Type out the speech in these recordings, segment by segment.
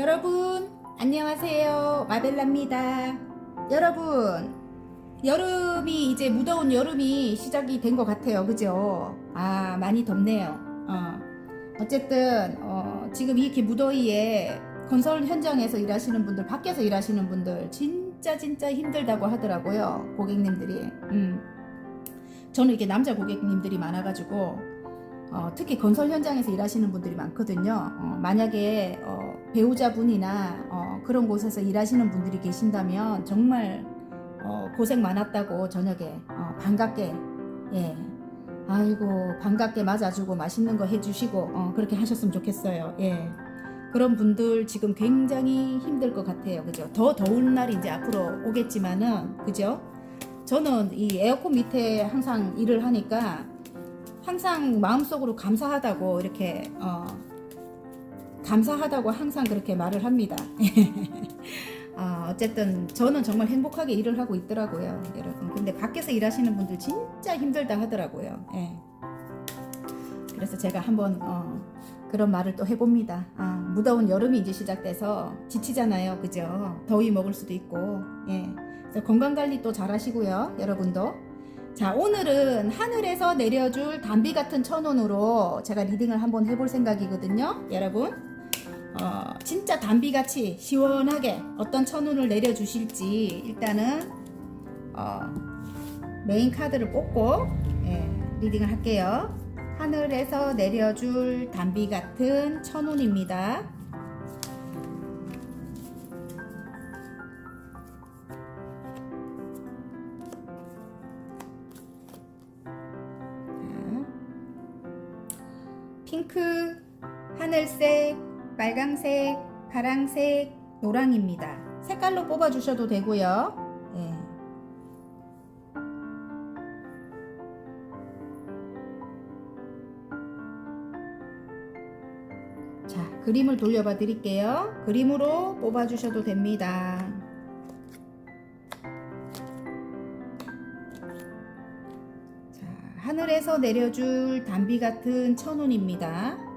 여러분 안녕하세요, 마벨라입니다. 여러분, 여름이 이제 무더운 여름이 시작이 된 것 같아요. 그죠? 많이 덥네요. 어쨌든 지금 이렇게 무더위에 건설 현장에서 일하시는 분들, 밖에서 일하시는 분들 진짜 힘들다고 하더라고요, 고객님들이. 저는 이렇게 남자 고객님들이 많아가지고 특히 건설 현장에서 일하시는 분들이 많거든요. 만약에 배우자분이나 그런 곳에서 일하시는 분들이 계신다면 정말 고생 많았다고 저녁에 반갑게, 예, 아이고 반갑게 맞아주고 맛있는 거 해주시고 그렇게 하셨으면 좋겠어요. 예. 그런 분들 지금 굉장히 힘들 것 같아요. 그죠? 더 더운 날이 이제 앞으로 오겠지만은, 그죠? 저는 이 에어컨 밑에 항상 일을 하니까 항상 마음속으로 감사하다고 이렇게 감사하다고 항상 그렇게 말을 합니다. 어쨌든 저는 정말 행복하게 일을 하고 있더라고요, 여러분. 근데 밖에서 일하시는 분들 진짜 힘들다 하더라고요. 예. 그래서 제가 한번 그런 말을 또 해봅니다. 무더운 여름이 이제 시작돼서 지치잖아요, 그죠? 더위 먹을 수도 있고. 예. 그래서 건강관리 또 잘 하시고요, 여러분도. 자, 오늘은 하늘에서 내려줄 단비 같은 천운으로 제가 리딩을 한번 해볼 생각이거든요, 여러분. 진짜 단비같이 시원하게 어떤 천운을 내려주실지 일단은 메인 카드를 뽑고 리딩을 할게요. 하늘에서 내려줄 단비 같은 천운입니다. 핑크, 하늘색, 빨강색, 파랑색, 노랑입니다. 색깔로 뽑아주셔도 되고요. 예. 자, 그림을 돌려봐 드릴게요. 그림으로 뽑아주셔도 됩니다. 자, 하늘에서 내려줄 단비 같은 천운입니다.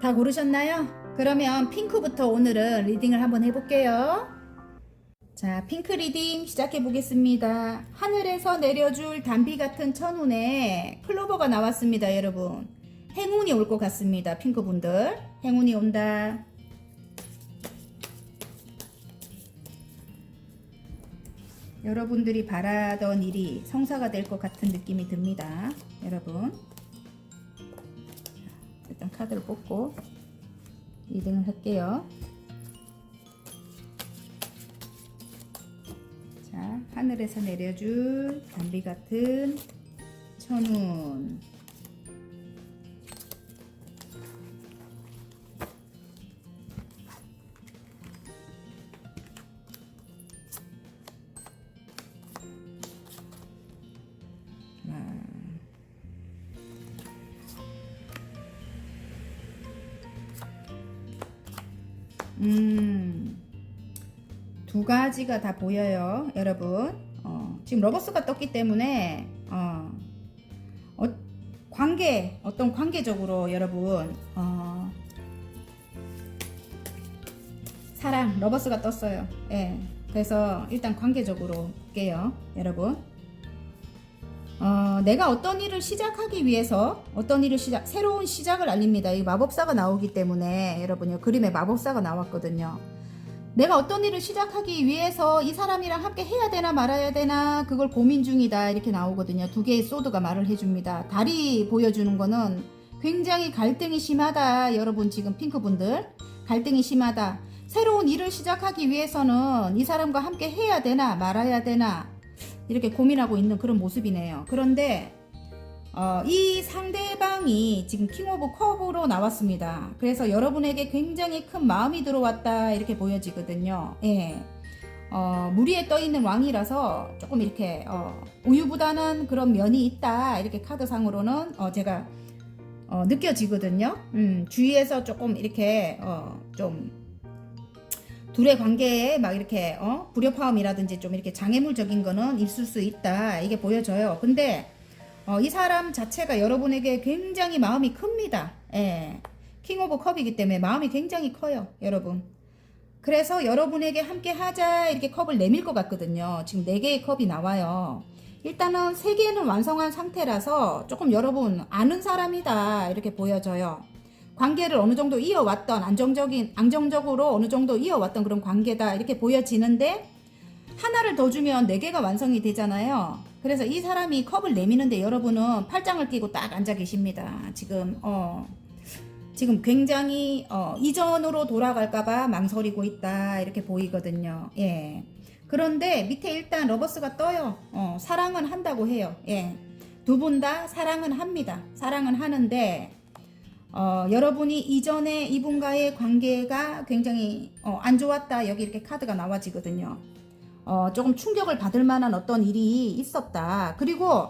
다 고르셨나요? 그러면 핑크부터 오늘은 리딩을 한번 해볼게요. 자, 핑크 리딩 시작해 보겠습니다. 하늘에서 내려줄 단비 같은 천운에 클로버가 나왔습니다, 여러분. 행운이 올 것 같습니다, 핑크분들. 행운이 온다. 여러분들이 바라던 일이 성사가 될 것 같은 느낌이 듭니다, 여러분. 일단 카드를 뽑고 리딩을 할게요. 자, 하늘에서 내려줄 단비 같은 천운. 두 가지가 다 보여요, 여러분. 지금 러버스가 떴기 때문에 어떤 관계적으로 여러분 사랑, 러버스가 떴어요. 예. 그래서 일단 관계적으로 볼게요, 여러분. 내가 어떤 일을 시작하기 위해서 새로운 시작을 알립니다. 이 마법사가 나오기 때문에 여러분요, 그림에 마법사가 나왔거든요. 내가 어떤 일을 시작하기 위해서 이 사람이랑 함께 해야 되나 말아야 되나 그걸 고민 중이다, 이렇게 나오거든요. 두 개의 소드가 말을 해줍니다. 달이 보여주는 거는 굉장히 갈등이 심하다, 여러분. 지금 핑크분들 갈등이 심하다. 새로운 일을 시작하기 위해서는 이 사람과 함께 해야 되나 말아야 되나 이렇게 고민하고 있는 그런 모습이네요. 그런데 이 상대방이 지금 킹 오브 컵으로 나왔습니다. 그래서 여러분에게 굉장히 큰 마음이 들어왔다, 이렇게 보여지거든요. 예. 무리에 떠있는 왕이라서 조금 이렇게 우유부단한 그런 면이 있다, 이렇게 카드상으로는 제가 느껴지거든요. 주위에서 조금 이렇게 좀 둘의 관계에 막 이렇게 불협화음이라든지 좀 이렇게 장애물적인 거는 있을 수 있다, 이게 보여져요. 근데 이 사람 자체가 여러분에게 굉장히 마음이 큽니다. 예. 킹 오브 컵이기 때문에 마음이 굉장히 커요, 여러분. 그래서 여러분에게 함께 하자 이렇게 컵을 내밀 것 같거든요. 지금 4개의 컵이 나와요. 일단은 3개는 완성한 상태라서 조금 여러분 아는 사람이다 이렇게 보여져요. 관계를 어느 정도 이어왔던 안정적으로 어느 정도 이어왔던 그런 관계다 이렇게 보여지는데, 하나를 더 주면 4개가 완성이 되잖아요. 그래서 이 사람이 컵을 내미는데 여러분은 팔짱을 끼고 딱 앉아 계십니다. 지금 굉장히 이전으로 돌아갈까봐 망설이고 있다 이렇게 보이거든요. 예. 그런데 밑에 일단 러버스가 떠요. 사랑은 한다고 해요. 예. 두 분 다 사랑은 합니다. 사랑은 하는데 여러분이 이전에 이분과의 관계가 굉장히 안 좋았다, 여기 이렇게 카드가 나와지거든요. 조금 충격을 받을 만한 어떤 일이 있었다. 그리고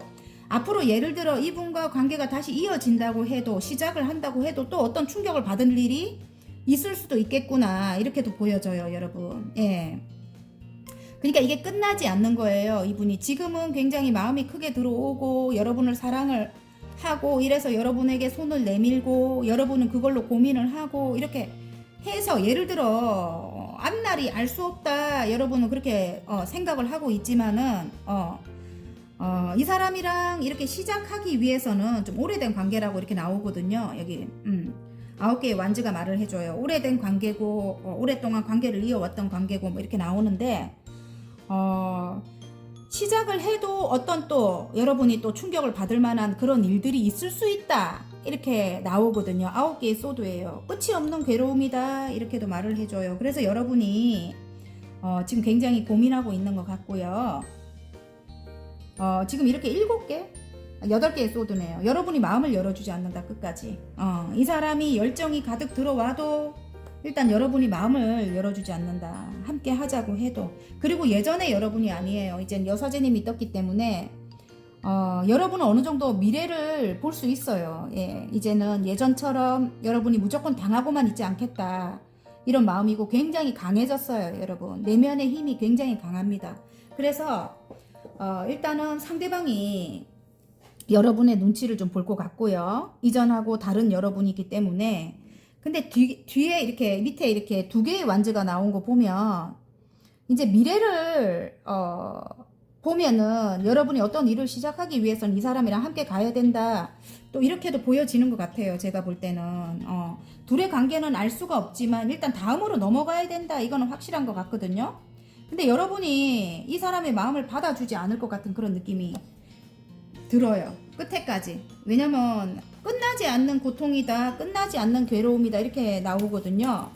앞으로 예를 들어 이분과 관계가 다시 이어진다고 해도, 시작을 한다고 해도 또 어떤 충격을 받을 일이 있을 수도 있겠구나 이렇게도 보여져요, 여러분. 예. 그러니까 이게 끝나지 않는 거예요. 이분이 지금은 굉장히 마음이 크게 들어오고 여러분을 사랑을 하고 이래서 여러분에게 손을 내밀고 여러분은 그걸로 고민을 하고 이렇게 해서, 예를 들어 앞날이 알 수 없다 여러분은 그렇게 생각을 하고 있지만은 이 사람이랑 이렇게 시작하기 위해서는 좀 오래된 관계라고 이렇게 나오거든요. 여기 9개의 완즈가 말을 해줘요. 오래된 관계고 오랫동안 관계를 이어왔던 관계고 뭐 이렇게 나오는데, 시작을 해도 어떤 또 여러분이 또 충격을 받을 만한 그런 일들이 있을 수 있다 이렇게 나오거든요. 9개의 소드예요. 끝이 없는 괴로움이다 이렇게도 말을 해줘요. 그래서 여러분이 지금 굉장히 고민하고 있는 것 같고요. 지금 이렇게 7개? 8개의 소드네요. 여러분이 마음을 열어주지 않는다, 끝까지. 이 사람이 열정이 가득 들어와도 일단 여러분이 마음을 열어주지 않는다. 함께 하자고 해도. 그리고 예전에 여러분이 아니에요. 이젠 여사제님이 떴기 때문에 여러분은 어느 정도 미래를 볼 수 있어요. 예, 이제는 예전처럼 여러분이 무조건 당하고만 있지 않겠다, 이런 마음이고 굉장히 강해졌어요, 여러분. 내면의 힘이 굉장히 강합니다. 그래서 일단은 상대방이 여러분의 눈치를 좀 볼 것 같고요. 이전하고 다른 여러분이기 때문에. 근데 뒤에 이렇게 밑에 이렇게 2개의 완즈가 나온 거 보면 이제 미래를 보면은 여러분이 어떤 일을 시작하기 위해서는 이 사람이랑 함께 가야 된다, 또 이렇게도 보여지는 것 같아요. 제가 볼 때는 둘의 관계는 알 수가 없지만 일단 다음으로 넘어가야 된다, 이거는 확실한 것 같거든요. 근데 여러분이 이 사람의 마음을 받아주지 않을 것 같은 그런 느낌이 들어요, 끝에까지. 왜냐면 끝나지 않는 고통이다, 끝나지 않는 괴로움이다 이렇게 나오거든요.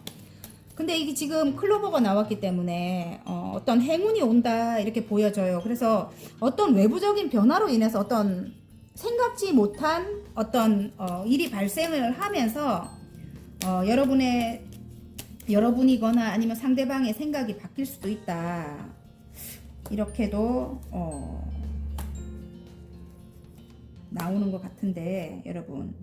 근데 이게 지금 클로버가 나왔기 때문에 어떤 행운이 온다 이렇게 보여져요. 그래서 어떤 외부적인 변화로 인해서 어떤 생각지 못한 어떤 일이 발생을 하면서 여러분이거나 아니면 상대방의 생각이 바뀔 수도 있다, 이렇게도 나오는 것 같은데, 여러분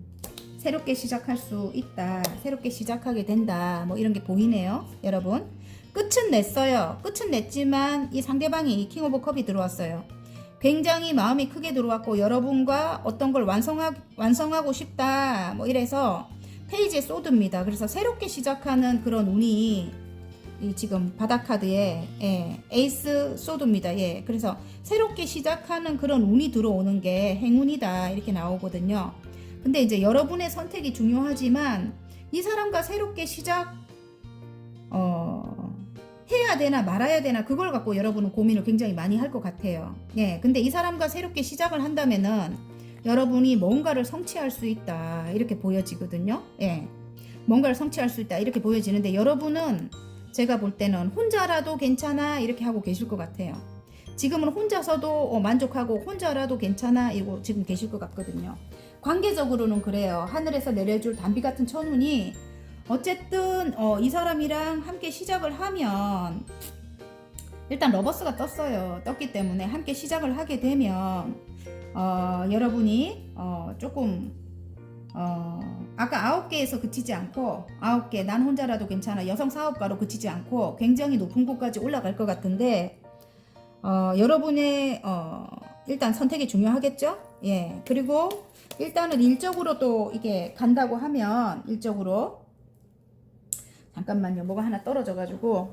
새롭게 시작할 수 있다, 새롭게 시작하게 된다, 뭐 이런 게 보이네요. 여러분 끝은 냈어요. 끝은 냈지만 이 상대방이 킹 오브 컵이 들어왔어요. 굉장히 마음이 크게 들어왔고 여러분과 어떤 걸 완성하고 싶다 뭐 이래서 페이지에 소드입니다. 그래서 새롭게 시작하는 그런 운이 이 지금 바닥카드에 에이스 소드입니다. 예, 그래서 새롭게 시작하는 그런 운이 들어오는 게 행운이다 이렇게 나오거든요. 근데 이제 여러분의 선택이 중요하지만 이 사람과 새롭게 해야 되나 말아야 되나 그걸 갖고 여러분은 고민을 굉장히 많이 할 것 같아요. 예, 근데 이 사람과 새롭게 시작을 한다면은 여러분이 뭔가를 성취할 수 있다 이렇게 보여지거든요. 예, 뭔가를 성취할 수 있다 이렇게 보여지는데 여러분은 제가 볼 때는 혼자라도 괜찮아 이렇게 하고 계실 것 같아요. 지금은 혼자서도 만족하고 혼자라도 괜찮아 이러고 지금 계실 것 같거든요. 관계적으로는 그래요. 하늘에서 내려줄 단비 같은 천운이 어쨌든 이 사람이랑 함께 시작을 하면 일단 러버스가 떴어요. 떴기 때문에 함께 시작을 하게 되면 여러분이 조금 아까 9개에서 그치지 않고 9개 난 혼자라도 괜찮아 여성 사업가로 그치지 않고 굉장히 높은 곳까지 올라갈 것 같은데 여러분의 일단 선택이 중요하겠죠? 예. 그리고 일단은 일적으로 또 이게 간다고 하면 일적으로 잠깐만요. 뭐가 하나 떨어져 가지고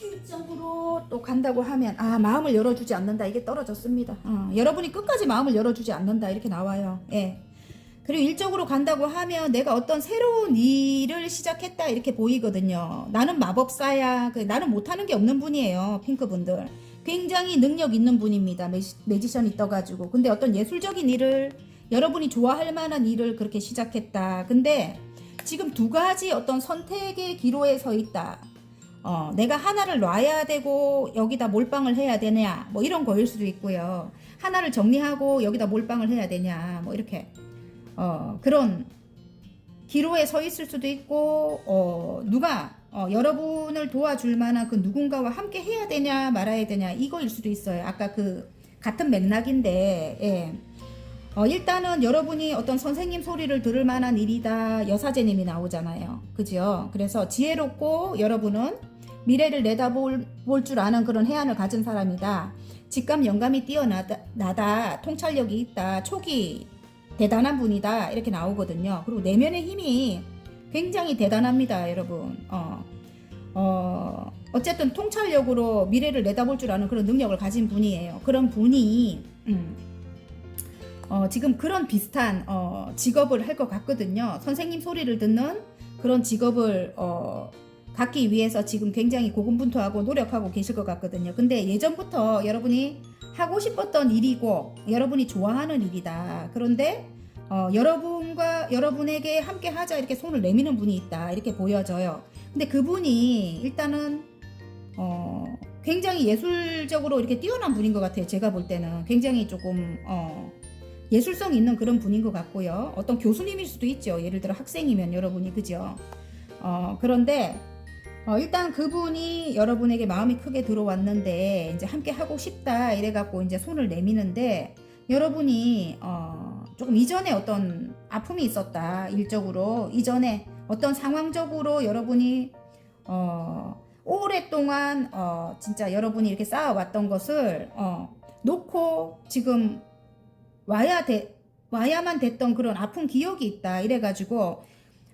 일적으로 또 간다고 하면 마음을 열어주지 않는다. 이게 떨어졌습니다. 여러분이 끝까지 마음을 열어주지 않는다. 이렇게 나와요. 예. 그리고 일적으로 간다고 하면 내가 어떤 새로운 일을 시작했다 이렇게 보이거든요. 나는 마법사야. 나는 못하는 게 없는 분이에요. 핑크분들. 굉장히 능력 있는 분입니다. 매지션이 떠가지고. 근데 어떤 예술적인 일을 여러분이 좋아할 만한 일을 그렇게 시작했다. 근데 지금 두 가지 어떤 선택의 기로에 서 있다. 내가 하나를 놔야 되고 여기다 몰빵을 해야 되냐 뭐 이런 거일 수도 있고요. 하나를 정리하고 여기다 몰빵을 해야 되냐 뭐 이렇게 그런 기로에 서 있을 수도 있고 누가 여러분을 도와줄 만한 그 누군가와 함께 해야 되냐 말아야 되냐 이거일 수도 있어요. 아까 그 같은 맥락인데 예. 일단은 여러분이 어떤 선생님 소리를 들을 만한 일이다. 여사제님이 나오잖아요. 그죠? 그래서 지혜롭고 여러분은 미래를 내다볼 줄 아는 그런 해안을 가진 사람이다. 직감 영감이 뛰어나다. 통찰력이 있다. 촉이 대단한 분이다. 이렇게 나오거든요. 그리고 내면의 힘이 굉장히 대단합니다. 여러분. 어쨌든 통찰력으로 미래를 내다볼 줄 아는 그런 능력을 가진 분이에요. 그런 분이 지금 그런 비슷한 직업을 할 것 같거든요. 선생님 소리를 듣는 그런 직업을 갖기 위해서 지금 굉장히 고군분투하고 노력하고 계실 것 같거든요. 근데 예전부터 여러분이 하고 싶었던 일이고 여러분이 좋아하는 일이다. 그런데 여러분에게 함께 하자 이렇게 손을 내미는 분이 있다. 이렇게 보여져요. 근데 그분이 일단은 굉장히 예술적으로 이렇게 뛰어난 분인 것 같아요. 제가 볼 때는 굉장히 조금 예술성 있는 그런 분인 것 같고요. 어떤 교수님일 수도 있죠. 예를 들어 학생이면 여러분이 그죠. 그런데 일단 그분이 여러분에게 마음이 크게 들어왔는데 이제 함께 하고 싶다 이래갖고 이제 손을 내미는데 여러분이 조금 이전에 어떤 아픔이 있었다. 일적으로 이전에 어떤 상황적으로 여러분이 오랫동안 진짜 여러분이 이렇게 쌓아왔던 것을 놓고 지금 와야만 됐던 그런 아픈 기억이 있다. 이래가지고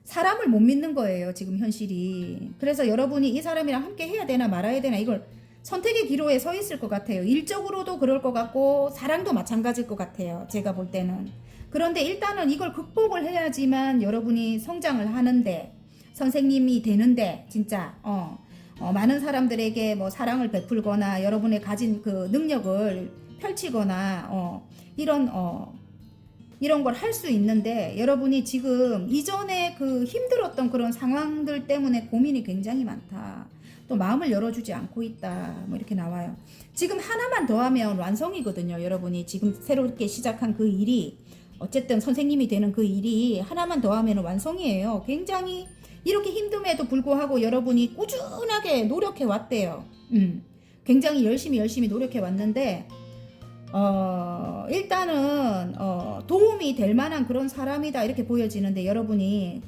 사람을 못 믿는 거예요. 지금 현실이. 그래서 여러분이 이 사람이랑 함께 해야 되나 말아야 되나 이걸 선택의 기로에 서 있을 것 같아요. 일적으로도 그럴 것 같고 사랑도 마찬가지일 것 같아요. 제가 볼 때는. 그런데 일단은 이걸 극복을 해야지만 여러분이 성장을 하는데 선생님이 되는데 진짜 많은 사람들에게 뭐 사랑을 베풀거나 여러분의 가진 그 능력을 펼치거나 이런 걸 할 수 있는데 여러분이 지금 이전에 그 힘들었던 그런 상황들 때문에 고민이 굉장히 많다. 또 마음을 열어주지 않고 있다. 뭐 이렇게 나와요. 지금 하나만 더 하면 완성이거든요. 여러분이 지금 새롭게 시작한 그 일이 어쨌든 선생님이 되는 그 일이 하나만 더 하면 완성이에요. 굉장히 이렇게 힘듦에도 불구하고 여러분이 꾸준하게 노력해 왔대요. 굉장히 열심히 노력해 왔는데 일단은 도움이 될 만한 그런 사람이다 이렇게 보여지는데 여러분이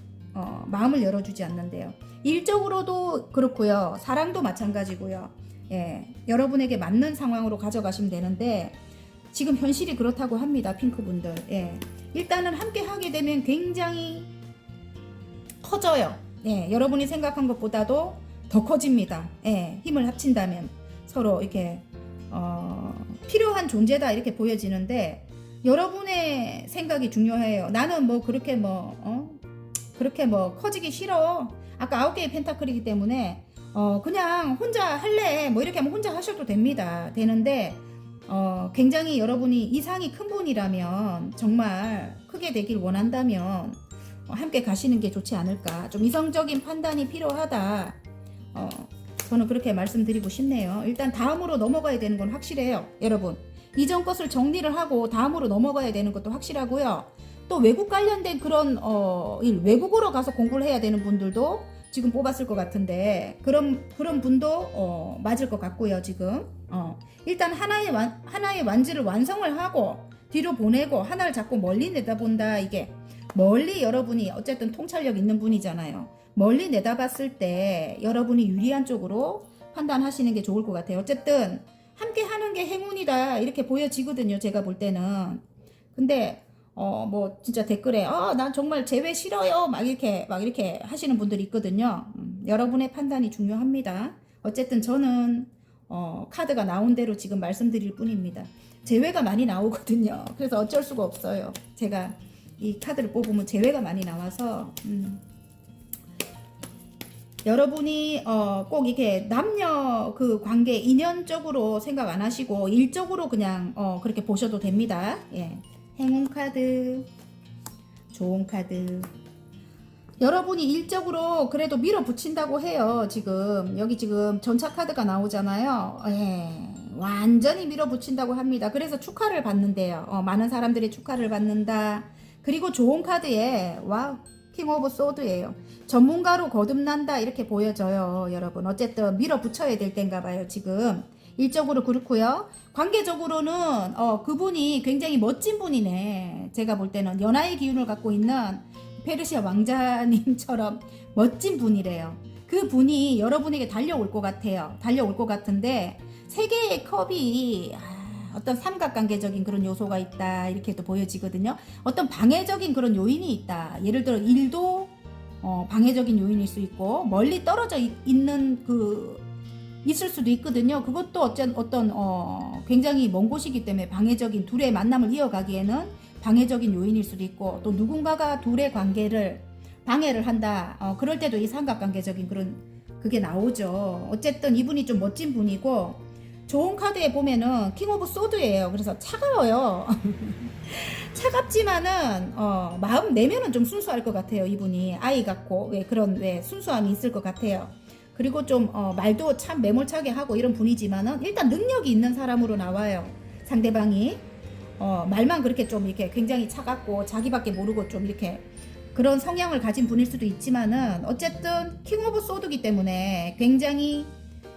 마음을 열어주지 않는데요. 일적으로도 그렇고요. 사랑도 마찬가지고요. 예, 여러분에게 맞는 상황으로 가져가시면 되는데 지금 현실이 그렇다고 합니다. 핑크분들. 예, 일단은 함께 하게 되면 굉장히 커져요. 예, 여러분이 생각한 것보다도 더 커집니다. 예, 힘을 합친다면 서로 이렇게 필요한 존재다 이렇게 보여지는데 여러분의 생각이 중요해요. 나는 뭐 그렇게 그렇게 커지기 싫어. 아까 9개의 펜타클이기 때문에 그냥 혼자 할래 뭐 이렇게 하면 혼자 하셔도 됩니다. 되는데 굉장히 여러분이 이상이 큰 분이라면 정말 크게 되길 원한다면 함께 가시는 게 좋지 않을까. 좀 이성적인 판단이 필요하다. 저는 그렇게 말씀드리고 싶네요. 일단 다음으로 넘어가야 되는 건 확실해요. 여러분 이전 것을 정리를 하고 다음으로 넘어가야 되는 것도 확실하고요. 또 외국 관련된 그런 외국어로 가서 공부를 해야 되는 분들도 지금 뽑았을 것 같은데 그런 분도 맞을 것 같고요. 지금 일단 하나의 완지를 완성을 하고 뒤로 보내고 하나를 자꾸 멀리 내다본다. 이게 멀리 여러분이 어쨌든 통찰력 있는 분이잖아요. 멀리 내다봤을 때 여러분이 유리한 쪽으로 판단하시는 게 좋을 것 같아요. 어쨌든 함께 하는 게 행운이다 이렇게 보여지거든요. 제가 볼 때는. 근데 뭐 진짜 댓글에 난 정말 재회 싫어요 막 이렇게 하시는 분들이 있거든요. 여러분의 판단이 중요합니다. 어쨌든 저는 카드가 나온 대로 지금 말씀드릴 뿐입니다. 재회가 많이 나오거든요. 그래서 어쩔 수가 없어요. 제가 이 카드를 뽑으면 재회가 많이 나와서 여러분이 꼭 이렇게 남녀 그 관계 인연적으로 생각 안 하시고 일적으로 그냥 그렇게 보셔도 됩니다. 예. 행운 카드, 좋은 카드. 여러분이 일적으로 그래도 밀어붙인다고 해요. 지금 여기 지금 전차 카드가 나오잖아요. 예. 완전히 밀어붙인다고 합니다. 그래서 축하를 받는데요. 많은 사람들이 축하를 받는다. 그리고 좋은 카드에 와우, 킹 오브 소드예요. 전문가로 거듭난다 이렇게 보여져요. 여러분 어쨌든 밀어붙여야 될 땐가 봐요. 지금 일적으로 그렇고요. 관계적으로는 그분이 굉장히 멋진 분이네. 제가 볼 때는 연하의 기운을 갖고 있는 페르시아 왕자님처럼 멋진 분이래요. 그 분이 여러분에게 달려올 것 같아요. 달려올 것 같은데 세 개의 컵이 어떤 삼각관계적인 그런 요소가 있다 이렇게도 보여지거든요. 어떤 방해적인 그런 요인이 있다. 예를 들어 일도 방해적인 요인일 수 있고 멀리 떨어져 있는 있을 수도 있거든요. 그것도 어떤 굉장히 먼 곳이기 때문에 방해적인 둘의 만남을 이어가기에는 방해적인 요인일 수도 있고 또 누군가가 둘의 관계를 방해를 한다. 그럴 때도 이 삼각관계적인 그런 그게 나오죠. 어쨌든 이분이 좀 멋진 분이고 좋은 카드에 보면은 킹 오브 소드예요. 그래서 차가워요. 차갑지만은 마음 내면은 좀 순수할 것 같아요. 이분이 아이 같고 그런 순수함이 있을 것 같아요. 그리고 좀 말도 참 매몰차게 하고 이런 분이지만은 일단 능력이 있는 사람으로 나와요. 상대방이 말만 그렇게 좀 이렇게 굉장히 차갑고 자기밖에 모르고 좀 이렇게 그런 성향을 가진 분일 수도 있지만은 어쨌든 킹 오브 소드기 때문에 굉장히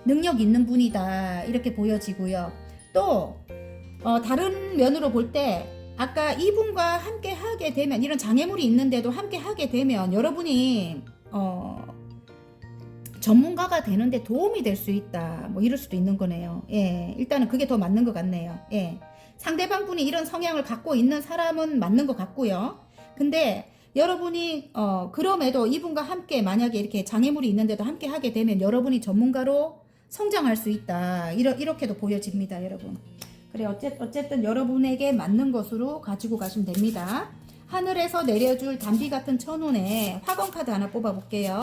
능력 있는 분이다 이렇게 보여지고요. 또 다른 면으로 볼 때 아까 이분과 함께 하게 되면 이런 장애물이 있는데도 함께 하게 되면 여러분이 전문가가 되는데 도움이 될 수 있다 뭐 이럴 수도 있는 거네요. 예, 일단은 그게 더 맞는 것 같네요. 예, 상대방 분이 이런 성향을 갖고 있는 사람은 맞는 것 같고요. 근데 여러분이 그럼에도 이분과 함께 만약에 이렇게 장애물이 있는데도 함께 하게 되면 여러분이 전문가로 성장할 수 있다 이렇게도 보여집니다. 여러분 그래 어쨌든 여러분에게 맞는 것으로 가지고 가시면 됩니다. 하늘에서 내려줄 단비 같은 천운에 화건 카드 하나 뽑아 볼게요.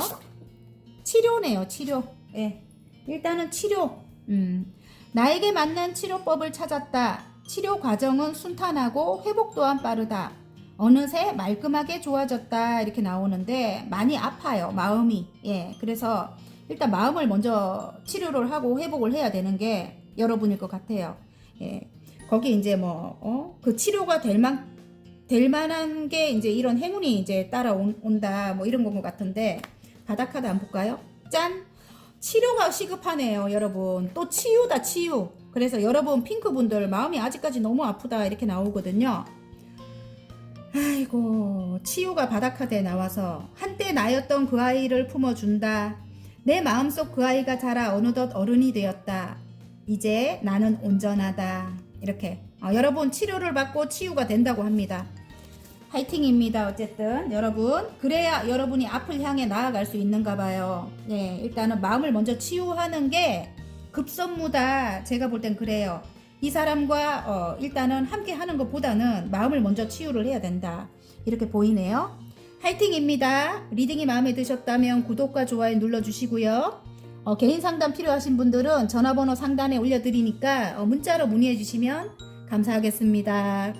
치료네요. 치료. 예. 일단은 치료. 나에게 맞는 치료법을 찾았다. 치료 과정은 순탄하고 회복 또한 빠르다. 어느새 말끔하게 좋아졌다 이렇게 나오는데 많이 아파요. 마음이. 예. 그래서 일단 마음을 먼저 치료를 하고 회복을 해야 되는 게 여러분일 것 같아요. 예. 거기 이제 그 치료가 될 만한 게 이제 이런 행운이 이제 따라온다 뭐 이런 것 같은데 바닥 카드 한번 볼까요? 짠! 치료가 시급하네요. 여러분 또 치유다 치유. 그래서 여러분 핑크분들 마음이 아직까지 너무 아프다 이렇게 나오거든요. 아이고 치유가 바닥 카드에 나와서 한때 나였던 그 아이를 품어준다. 내 마음속 그 아이가 자라 어느덧 어른이 되었다. 이제 나는 온전하다. 이렇게 여러분 치료를 받고 치유가 된다고 합니다. 화이팅입니다. 어쨌든 여러분 그래야 여러분이 앞을 향해 나아갈 수 있는가 봐요. 네, 일단은 마음을 먼저 치유하는 게 급선무다. 제가 볼 땐 그래요. 이 사람과 일단은 함께 하는 것보다는 마음을 먼저 치유를 해야 된다. 이렇게 보이네요. 화이팅입니다. 리딩이 마음에 드셨다면 구독과 좋아요 눌러주시고요. 개인 상담 필요하신 분들은 전화번호 상단에 올려드리니까 문자로 문의해 주시면 감사하겠습니다.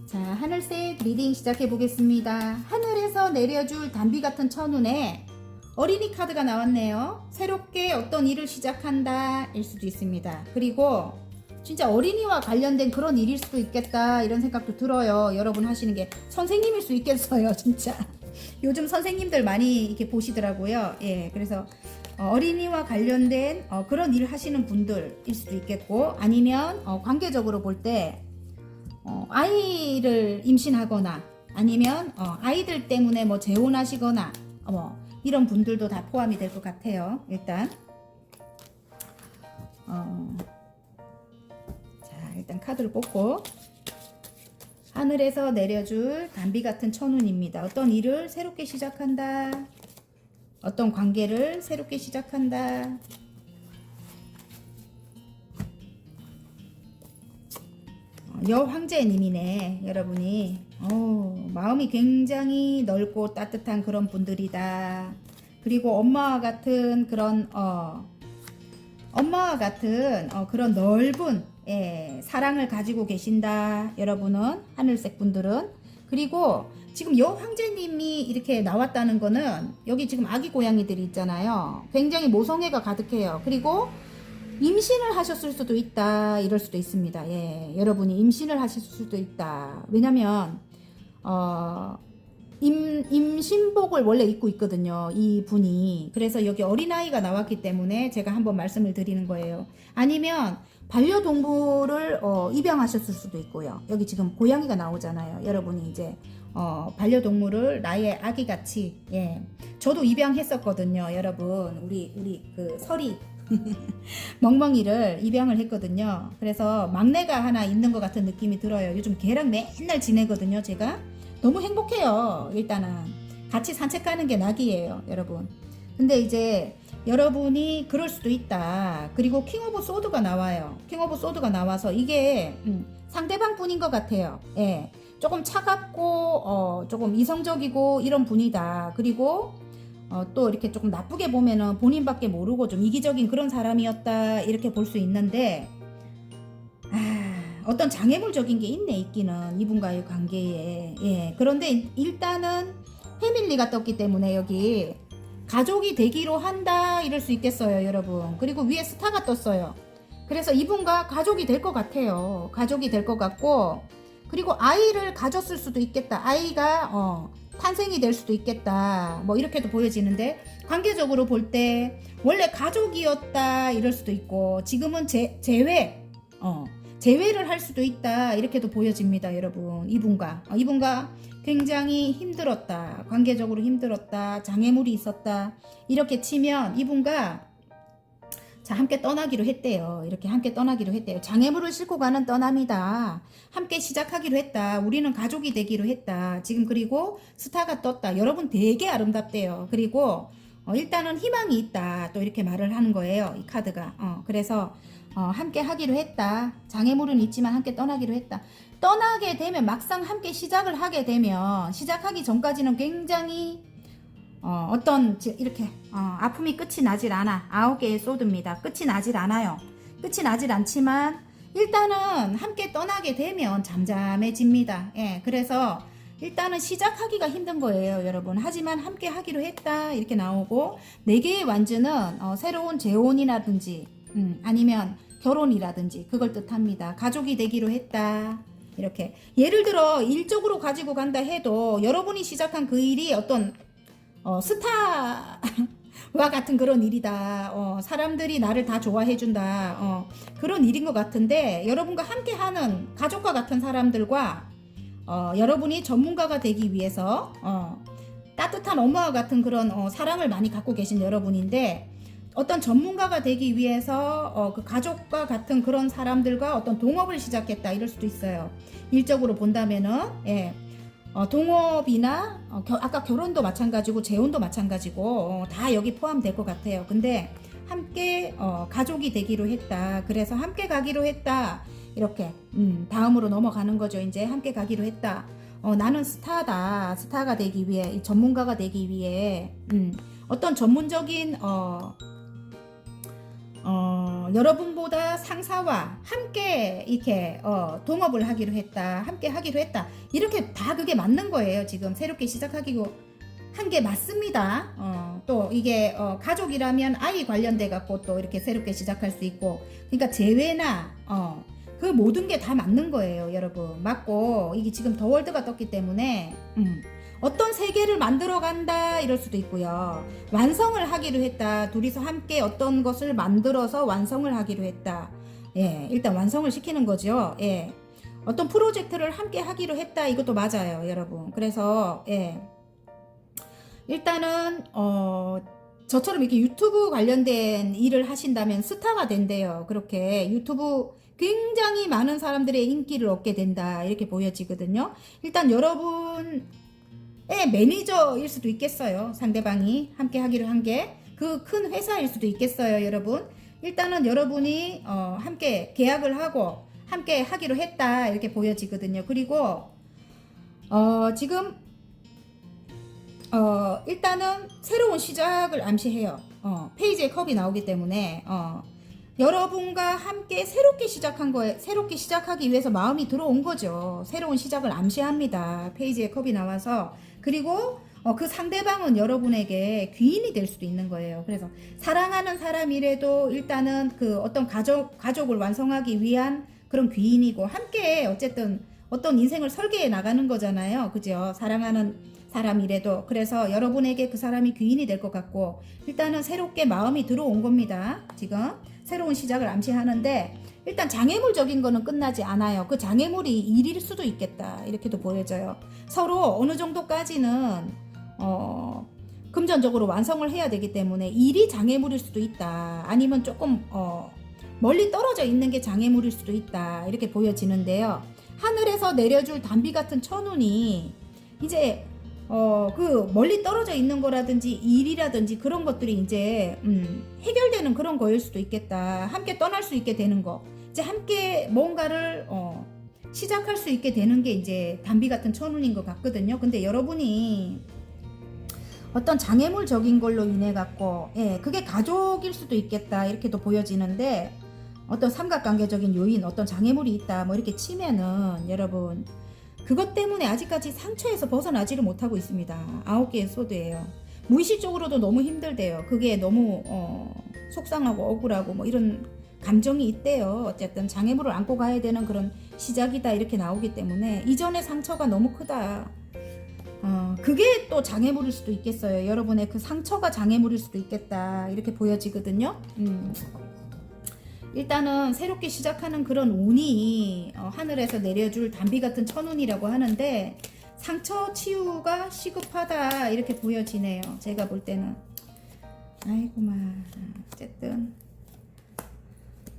자, 하늘색 리딩 시작해 보겠습니다. 하늘에서 내려줄 단비 같은 천운에 어린이 카드가 나왔네요. 새롭게 어떤 일을 시작한다 일 수도 있습니다. 그리고 진짜 어린이와 관련된 그런 일일 수도 있겠다 이런 생각도 들어요. 여러분 하시는 게 선생님일 수 있겠어요. 진짜 요즘 선생님들 많이 이렇게 보시더라고요. 예, 그래서 어린이와 관련된 그런 일을 하시는 분들일 수도 있겠고 아니면 관계적으로 볼 때 아이를 임신하거나 아니면 아이들 때문에 뭐 재혼하시거나 뭐 이런 분들도 다 포함이 될 것 같아요. 일단 자, 일단 카드를 뽑고 하늘에서 내려줄 단비 같은 천운입니다. 어떤 일을 새롭게 시작한다. 어떤 관계를 새롭게 시작한다. 여황제님이네. 여러분이 마음이 굉장히 넓고 따뜻한 그런 분들이다. 그리고 엄마와 같은 그런 그런 넓은 사랑을 가지고 계신다. 여러분은 하늘색 분들은. 그리고 지금 여황제님이 이렇게 나왔다는 거는 여기 지금 아기 고양이들이 있잖아요. 굉장히 모성애가 가득해요. 그리고 임신을 하셨을 수도 있다. 이럴 수도 있습니다. 예, 여러분이 임신을 하실 수도 있다. 왜냐면 임신복을 원래 입고 있거든요. 이 분이. 그래서 여기 어린아이가 나왔기 때문에 제가 한번 말씀을 드리는 거예요. 아니면 반려동물을 입양하셨을 수도 있고요. 여기 지금 고양이가 나오잖아요. 여러분이 이제 반려동물을 나의 아기같이, 예, 저도 입양했었거든요. 여러분, 우리 그 설이 멍멍이를 입양을 했거든요. 그래서 막내가 하나 있는 것 같은 느낌이 들어요. 요즘 걔랑 맨날 지내거든요. 제가 너무 행복해요. 일단은 같이 산책하는 게 낙이에요, 여러분. 근데 이제 여러분이 그럴 수도 있다. 그리고 킹 오브 소드가 나와요. 킹 오브 소드가 나와서 이게 상대방 분인 것 같아요. 예, 조금 차갑고 조금 이성적이고 이런 분이다. 그리고 또 이렇게 조금 나쁘게 보면은 본인밖에 모르고 좀 이기적인 그런 사람이었다. 이렇게 볼 수 있는데 어떤 장애물적인 게 있기는 이분과의 관계에. 예, 그런데 일단은 패밀리가 떴기 때문에 여기 가족이 되기로 한다. 이럴 수 있겠어요, 여러분. 그리고 위에 스타가 떴어요. 그래서 이분과 가족이 될 것 같아요. 가족이 될 것 같고, 그리고 아이를 가졌을 수도 있겠다. 아이가 탄생이 될 수도 있겠다. 뭐 이렇게도 보여지는데, 관계적으로 볼 때 원래 가족이었다 이럴 수도 있고, 지금은 재회를 할 수도 있다. 이렇게도 보여집니다, 여러분. 이분과 굉장히 힘들었다. 관계적으로 힘들었다. 장애물이 있었다. 이렇게 치면 이분과 함께 떠나기로 했대요. 이렇게 함께 떠나기로 했대요. 장애물을 싣고 가는 떠남이다. 함께 시작하기로 했다. 우리는 가족이 되기로 했다. 지금 그리고 스타가 떴다. 여러분 되게 아름답대요. 그리고 일단은 희망이 있다. 또 이렇게 말을 하는 거예요. 이 카드가. 그래서 함께 하기로 했다. 장애물은 있지만 함께 떠나기로 했다. 떠나게 되면 막상 함께 시작을 하게 되면 시작하기 전까지는 굉장히 이렇게 아픔이 끝이 나질 않아. 9개의 소드입니다. 끝이 나질 않아요. 끝이 나질 않지만 일단은 함께 떠나게 되면 잠잠해집니다. 예, 그래서 일단은 시작하기가 힘든 거예요, 여러분. 하지만 함께 하기로 했다. 이렇게 나오고 4개의 완즈는 새로운 재혼이라든지 아니면 결혼이라든지 그걸 뜻합니다. 가족이 되기로 했다. 이렇게 예를 들어 일적으로 가지고 간다 해도 여러분이 시작한 그 일이 어떤 스타와 같은 그런 일이다. 사람들이 나를 다 좋아해준다. 그런 일인 것 같은데 여러분과 함께하는 가족과 같은 사람들과 여러분이 전문가가 되기 위해서 따뜻한 엄마와 같은 그런 사랑을 많이 갖고 계신 여러분인데 어떤 전문가가 되기 위해서 그 가족과 같은 그런 사람들과 어떤 동업을 시작했다 이럴 수도 있어요. 일적으로 본다면은 예, 동업이나 아까 결혼도 마찬가지고 재혼도 마찬가지고 다 여기 포함될 것 같아요. 근데 함께 가족이 되기로 했다. 그래서 함께 가기로 했다. 이렇게 다음으로 넘어가는 거죠. 이제 함께 가기로 했다. 나는 스타다. 스타가 되기 위해 전문가가 되기 위해 어떤 전문적인 여러분보다 상사와 함께 이렇게 동업을 하기로 했다. 함께 하기로 했다. 이렇게 다 그게 맞는 거예요. 지금 새롭게 시작하기로 한 게 맞습니다. 또 이게 가족이라면 아이 관련돼 갖고 또 이렇게 새롭게 시작할 수 있고, 그러니까 재회나 그 모든 게 다 맞는 거예요, 여러분. 맞고 이게 지금 더 월드가 떴기 때문에 어떤 세계를 만들어 간다 이럴 수도 있고요. 완성을 하기로 했다. 둘이서 함께 어떤 것을 만들어서 완성을 하기로 했다. 예, 일단 완성을 시키는 거죠. 예. 어떤 프로젝트를 함께 하기로 했다. 이것도 맞아요, 여러분. 그래서 예. 일단은 저처럼 이렇게 유튜브 관련된 일을 하신다면 스타가 된대요. 그렇게 유튜브 굉장히 많은 사람들의 인기를 얻게 된다. 이렇게 보여지거든요. 일단 여러분의 매니저일 수도 있겠어요. 상대방이 함께 하기로 한 게 그 큰 회사일 수도 있겠어요, 여러분. 일단은 여러분이 함께 계약을 하고 함께 하기로 했다. 이렇게 보여지거든요. 그리고 지금 일단은 새로운 시작을 암시해요. 페이지에 컵이 나오기 때문에 여러분과 함께 새롭게 시작하기 위해서 마음이 들어온 거죠. 새로운 시작을 암시합니다. 페이지에 컵이 나와서. 그리고 그 상대방은 여러분에게 귀인이 될 수도 있는 거예요. 그래서 사랑하는 사람이라도 일단은 그 어떤 가족을 완성하기 위한 그런 귀인이고, 함께 어쨌든 어떤 인생을 설계해 나가는 거잖아요. 그죠? 사랑하는 사람이라도. 그래서 여러분에게 그 사람이 귀인이 될 것 같고, 일단은 새롭게 마음이 들어온 겁니다. 지금 새로운 시작을 암시하는데, 일단 장애물적인 거는 끝나지 않아요. 그 장애물이 일일 수도 있겠다. 이렇게도 보여져요. 서로 어느 정도까지는 금전적으로 완성을 해야 되기 때문에 일이 장애물일 수도 있다. 아니면 조금 멀리 떨어져 있는 게 장애물일 수도 있다. 이렇게 보여지는데요. 하늘에서 내려줄 단비 같은 천운이 이제 그 멀리 떨어져 있는 거라든지 일이라든지 그런 것들이 이제 해결되는 그런 거일 수도 있겠다. 함께 떠날 수 있게 되는 거, 이제 함께 뭔가를 시작할 수 있게 되는 게 이제 단비 같은 천운인 것 같거든요. 근데 여러분이 어떤 장애물적인 걸로 인해 갖고, 예, 그게 가족일 수도 있겠다. 이렇게도 보여지는데, 어떤 삼각관계적인 요인, 어떤 장애물이 있다. 뭐 이렇게 치면은 여러분, 그것 때문에 아직까지 상처에서 벗어나지를 못하고 있습니다. 9개의 소드예요. 무의식적으로도 너무 힘들대요. 그게 너무 속상하고 억울하고 뭐 이런 감정이 있대요. 어쨌든 장애물을 안고 가야 되는 그런 시작이다. 이렇게 나오기 때문에 이전의 상처가 너무 크다. 그게 또 장애물일 수도 있겠어요. 여러분의 그 상처가 장애물일 수도 있겠다. 이렇게 보여지거든요. 일단은 새롭게 시작하는 그런 운이 하늘에서 내려줄 단비 같은 천운이라고 하는데, 상처 치유가 시급하다. 이렇게 보여지네요. 제가 볼 때는. 아이고만.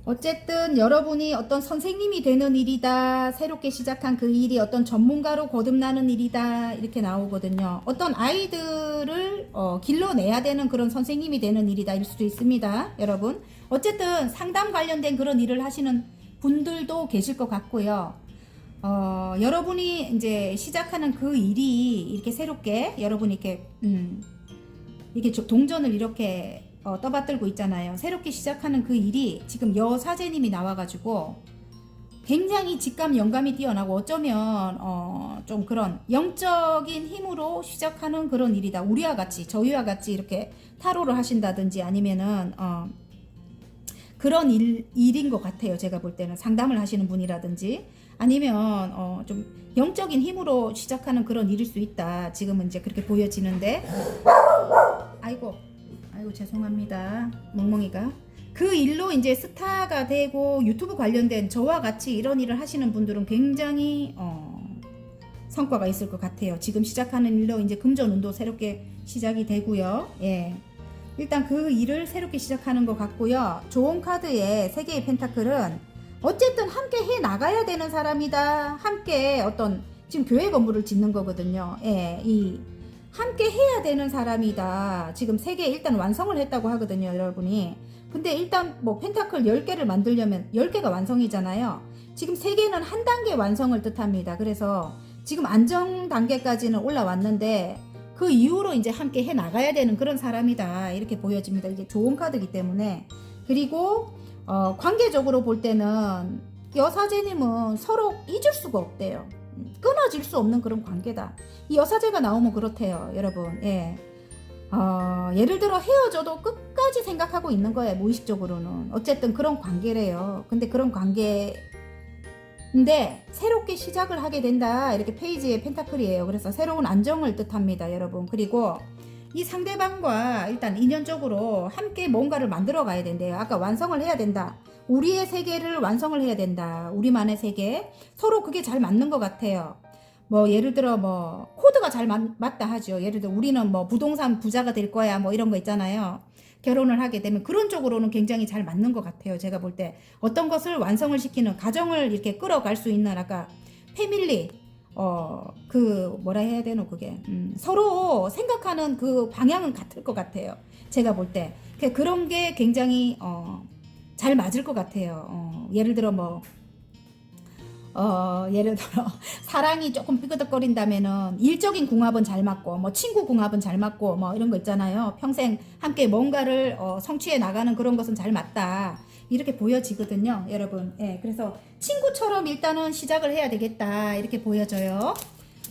어쨌든 여러분이 어떤 선생님이 되는 일이다. 새롭게 시작한 그 일이 어떤 전문가로 거듭나는 일이다. 이렇게 나오거든요. 어떤 아이들을 길러내야 되는 그런 선생님이 되는 일이다. 일 수도 있습니다. 여러분. 어쨌든 상담 관련된 그런 일을 하시는 분들도 계실 것 같고요. 여러분이 이제 시작하는 그 일이 이렇게 새롭게 여러분이 이렇게 동전을 이렇게 떠받들고 있잖아요. 새롭게 시작하는 그 일이 지금 여사제님이 나와가지고 굉장히 직감 영감이 뛰어나고, 어쩌면 좀 그런 영적인 힘으로 시작하는 그런 일이다. 우리와 같이, 저희와 같이 이렇게 타로를 하신다든지 아니면은 그런 일인 것 같아요. 제가 볼 때는 상담을 하시는 분이라든지 아니면 좀 영적인 힘으로 시작하는 그런 일일 수 있다. 지금은 이제 그렇게 보여지는데, 아이고 죄송합니다. 멍멍이가. 그 일로 이제 스타가 되고 유튜브 관련된 저와 같이 이런 일을 하시는 분들은 굉장히 성과가 있을 것 같아요. 지금 시작하는 일로 이제 금전운도 새롭게 시작이 되고요. 예. 일단 그 일을 새롭게 시작하는 것 같고요. 좋은 카드의 3개의 펜타클은 어쨌든 함께 해 나가야 되는 사람이다. 함께 어떤 지금 교회 건물을 짓는 거거든요. 예, 이 함께 해야 되는 사람이다. 지금 3개 일단 완성을 했다고 하거든요, 여러분이. 근데 일단 뭐 펜타클 10개를 만들려면 10개가 완성이잖아요. 지금 3개는 한 단계 완성을 뜻합니다. 그래서 지금 안정 단계까지는 올라왔는데 그 이후로 이제 함께 해 나가야 되는 그런 사람이다. 이렇게 보여집니다. 이게 좋은 카드이기 때문에. 그리고 관계적으로 볼 때는 여사제님은 서로 잊을 수가 없대요. 끊어질 수 없는 그런 관계다. 이 여사제가 나오면 그렇대요, 여러분. 예. 예를 들어 헤어져도 끝까지 생각하고 있는 거예요, 무의식적으로는. 어쨌든 그런 관계래요. 근데 그런 관계인데 새롭게 시작을 하게 된다. 이렇게 페이지의 펜타클이에요. 그래서 새로운 안정을 뜻합니다, 여러분. 그리고 이 상대방과 일단 인연적으로 함께 뭔가를 만들어 가야 된대요. 아까 완성을 해야 된다. 우리의 세계를 완성을 해야 된다. 우리만의 세계. 서로 그게 잘 맞는 것 같아요. 뭐 예를 들어 뭐 코드가 잘 맞다 하죠. 예를 들어 우리는 뭐 부동산 부자가 될 거야 뭐 이런 거 있잖아요. 결혼을 하게 되면 그런 쪽으로는 굉장히 잘 맞는 것 같아요. 제가 볼 때 어떤 것을 완성을 시키는 가정을 이렇게 끌어갈 수 있는 아까 패밀리 그 뭐라 해야 되노 그게 서로 생각하는 그 방향은 같을 것 같아요. 제가 볼 때 그런 게 굉장히 잘 맞을 것 같아요. 예를 들어 뭐 예를 들어 사랑이 조금 삐그덕거린다면은 일적인 궁합은 잘 맞고 뭐 친구 궁합은 잘 맞고 뭐 이런 거 있잖아요. 평생 함께 뭔가를 성취해 나가는 그런 것은 잘 맞다. 이렇게 보여지거든요, 여러분. 예, 그래서 친구처럼 일단은 시작을 해야 되겠다. 이렇게 보여져요.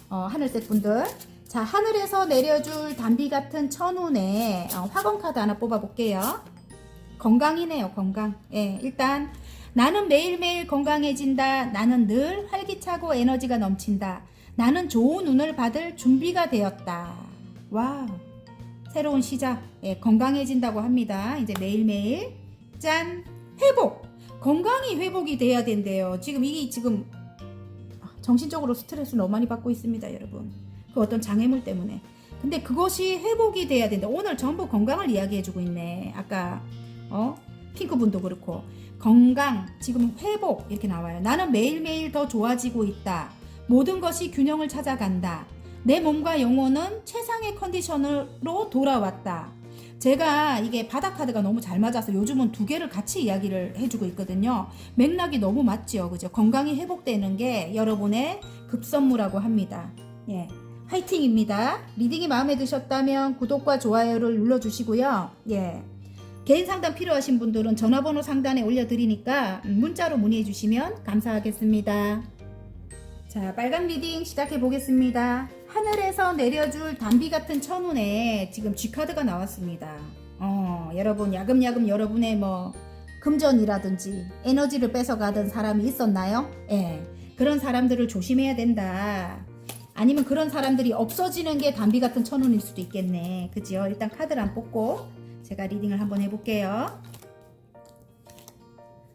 하늘색 분들. 자, 하늘에서 내려줄 단비 같은 천운에 화건 카드 하나 뽑아볼게요. 건강이네요, 건강. 예, 일단 나는 매일매일 건강해진다. 나는 늘 활기차고 에너지가 넘친다. 나는 좋은 운을 받을 준비가 되었다. 와우. 새로운 시작. 예, 건강해진다고 합니다. 이제 매일매일. 짠. 회복. 건강이 회복이 돼야 된대요. 이게 정신적으로 스트레스 너무 많이 받고 있습니다, 여러분. 그 어떤 장애물 때문에. 근데 그것이 회복이 돼야 된다. 오늘 전부 건강을 이야기해주고 있네. 아까, 핑크분도 그렇고. 건강, 지금 회복 이렇게 나와요. 나는 매일매일 더 좋아지고 있다. 모든 것이 균형을 찾아간다. 내 몸과 영혼은 최상의 컨디션으로 돌아왔다. 제가 이게 바닥 카드가 너무 잘 맞아서 요즘은 두 개를 같이 이야기를 해주고 있거든요. 맥락이 너무 맞죠, 그죠? 건강이 회복되는 게 여러분의 급선무라고 합니다. 예, 화이팅입니다. 리딩이 마음에 드셨다면 구독과 좋아요를 눌러주시고요. 예. 개인 상담 필요하신 분들은 전화번호 상단에 올려드리니까 문자로 문의해 주시면 감사하겠습니다. 자, 빨간 리딩 시작해 보겠습니다. 하늘에서 내려줄 단비 같은 천운에 지금 G카드가 나왔습니다. 여러분 야금야금 여러분의 뭐 금전이라든지 에너지를 뺏어가던 사람이 있었나요? 예, 그런 사람들을 조심해야 된다. 아니면 그런 사람들이 없어지는 게 단비 같은 천운일 수도 있겠네. 그죠? 일단 카드를 안 뽑고 제가 리딩을 한번 해볼게요.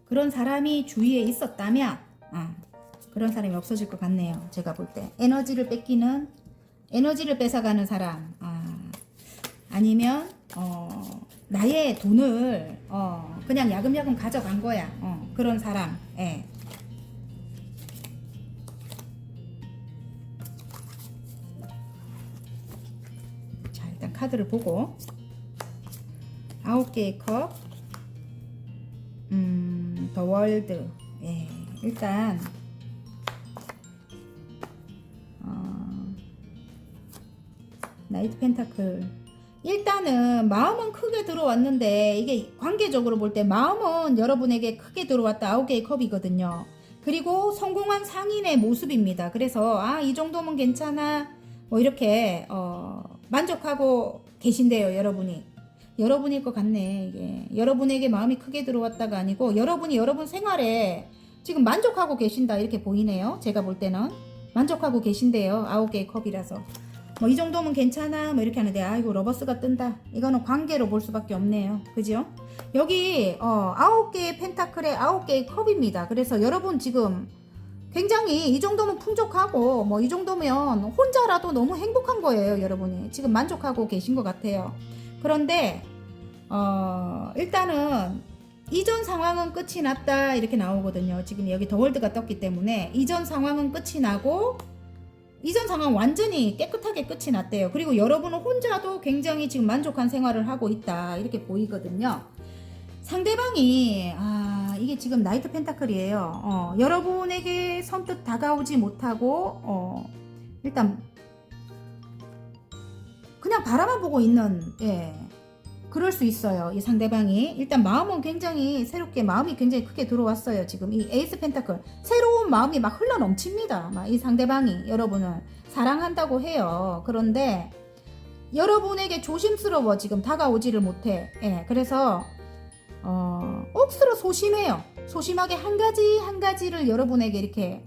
그런 사람이 주위에 있었다면 그런 사람이 없어질 것 같네요. 제가 볼 때 에너지를 뺏어가는 사람 아니면 나의 돈을 그냥 야금야금 가져간 거야. 그런 사람. 예. 자, 일단 카드를 보고 9개의 컵, 더 월드. 예, 일단 나이트 펜타클. 일단은 마음은 크게 들어왔는데 이게 관계적으로 볼 때 마음은 여러분에게 크게 들어왔다. 9개의 컵이거든요. 그리고 성공한 상인의 모습입니다. 그래서 이 정도면 괜찮아. 뭐 이렇게 만족하고 계신데요, 여러분일 것 같네. 이게 여러분에게 마음이 크게 들어왔다가 아니고 여러분이 여러분 생활에 지금 만족하고 계신다 이렇게 보이네요. 제가 볼 때는 만족하고 계신데요. 9개의 컵이라서 뭐 이 정도면 괜찮아 뭐 이렇게 하는데 이거 러버스가 뜬다. 이거는 관계로 볼 수밖에 없네요. 그죠? 여기 9개의 펜타클에 9개의 컵입니다. 그래서 여러분 지금 굉장히 이 정도면 풍족하고 뭐 이 정도면 혼자라도 너무 행복한 거예요. 여러분이 지금 만족하고 계신 것 같아요. 그런데 일단은 이전 상황은 끝이 났다 이렇게 나오거든요. 지금 여기 더 월드가 떴기 때문에 이전 상황은 끝이 나고 이전 상황 완전히 깨끗하게 끝이 났대요. 그리고 여러분은 혼자도 굉장히 지금 만족한 생활을 하고 있다 이렇게 보이거든요. 상대방이 이게 지금 나이트 펜타클이에요. 여러분에게 선뜻 다가오지 못하고 일단 그냥 바라만 보고 있는 그럴 수 있어요. 이 상대방이 일단 마음은 굉장히 새롭게 마음이 굉장히 크게 들어왔어요. 지금 이 에이스 펜타클 새로운 마음이 막 흘러 넘칩니다. 막 이 상대방이 여러분을 사랑한다고 해요. 그런데 여러분에게 조심스러워 지금 다가오지를 못해. 그래서 억수로 소심해요. 소심하게 한 가지를 여러분에게 이렇게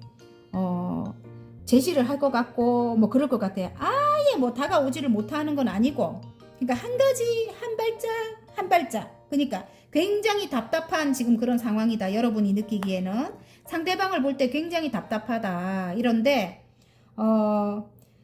제시를 할 것 같고 뭐 그럴 것 같아요. 아예 뭐 다가오지를 못하는 건 아니고 그러니까 한 가지 한 발짝. 그러니까 굉장히 답답한 지금 그런 상황이다. 여러분이 느끼기에는 상대방을 볼 때 굉장히 답답하다. 이런데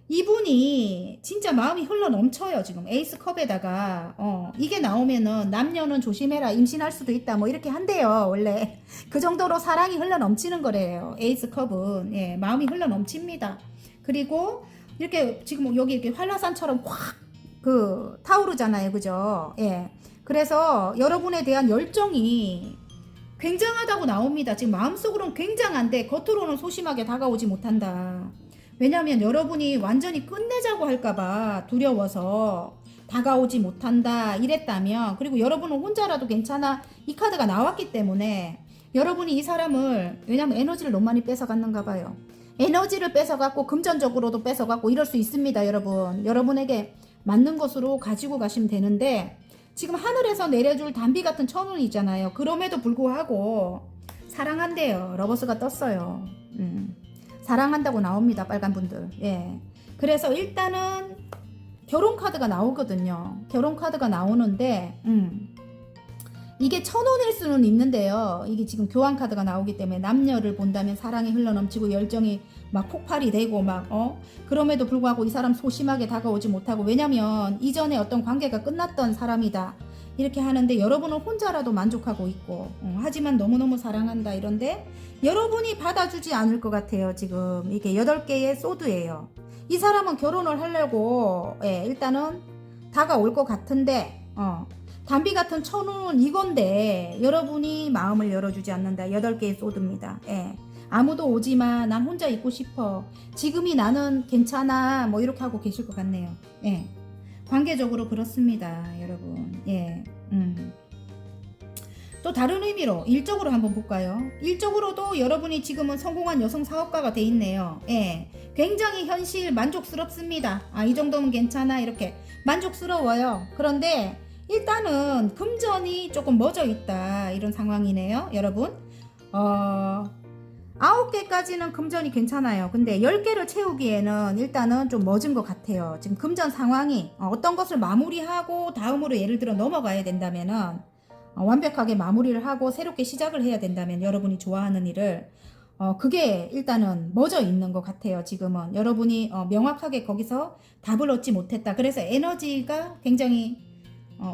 이분이 진짜 마음이 흘러 넘쳐요. 지금 에이스 컵에다가 이게 나오면은 남녀는 조심해라, 임신할 수도 있다, 뭐 이렇게 한대요. 원래 그 정도로 사랑이 흘러 넘치는 거래요. 에이스 컵은. 예, 마음이 흘러 넘칩니다. 그리고 이렇게 지금 여기 이렇게 한라산처럼 확 그 타오르잖아요. 그죠? 예. 그래서 여러분에 대한 열정이 굉장하다고 나옵니다. 지금 마음속으로는 굉장한데 겉으로는 소심하게 다가오지 못한다. 왜냐하면 여러분이 완전히 끝내자고 할까봐 두려워서 다가오지 못한다 이랬다면, 그리고 여러분은 혼자라도 괜찮아 이 카드가 나왔기 때문에 여러분이 이 사람을, 왜냐하면 에너지를 너무 많이 뺏어갔는가 봐요. 에너지를 뺏어갔고 금전적으로도 뺏어갔고 이럴 수 있습니다. 여러분에게 맞는 것으로 가지고 가시면 되는데, 지금 하늘에서 내려줄 단비 같은 천운이 있잖아요. 그럼에도 불구하고 사랑한대요. 러버스가 떴어요. 사랑한다고 나옵니다. 빨간 분들. 예. 그래서 일단은 결혼 카드가 나오거든요. 결혼 카드가 나오는데 이게 천운일 수는 있는데요. 이게 지금 교환 카드가 나오기 때문에 남녀를 본다면 사랑이 흘러넘치고 열정이 막 폭발이 되고 막 그럼에도 불구하고 이 사람 소심하게 다가오지 못하고, 왜냐면 이전에 어떤 관계가 끝났던 사람이다 이렇게 하는데 여러분은 혼자라도 만족하고 있고 하지만 너무너무 사랑한다 이런데 여러분이 받아주지 않을 것 같아요. 지금 이게 8개의 소드예요. 이 사람은 결혼을 하려고 일단은 다가올 것 같은데 단비 같은 천운은 이건데 여러분이 마음을 열어주지 않는다. 8개의 소드입니다. 예. 아무도 오지마, 난 혼자 있고 싶어, 지금이 나는 괜찮아, 뭐 이렇게 하고 계실 것 같네요. 예. 관계적으로 그렇습니다. 여러분. 예. 또 다른 의미로 일적으로 한번 볼까요? 일적으로도 여러분이 지금은 성공한 여성 사업가가 돼 있네요. 예. 굉장히 현실 만족스럽습니다. 이 정도면 괜찮아, 이렇게 만족스러워요. 그런데 일단은 금전이 조금 멎어 있다 이런 상황이네요. 여러분 9개까지는 금전이 괜찮아요. 근데 10개를 채우기에는 일단은 좀 멎은 것 같아요. 지금 금전 상황이 어떤 것을 마무리하고 다음으로 예를 들어 넘어가야 된다면은 완벽하게 마무리를 하고 새롭게 시작을 해야 된다면, 여러분이 좋아하는 일을 그게 일단은 멎어 있는 것 같아요. 지금은 여러분이 명확하게 거기서 답을 얻지 못했다. 그래서 에너지가 굉장히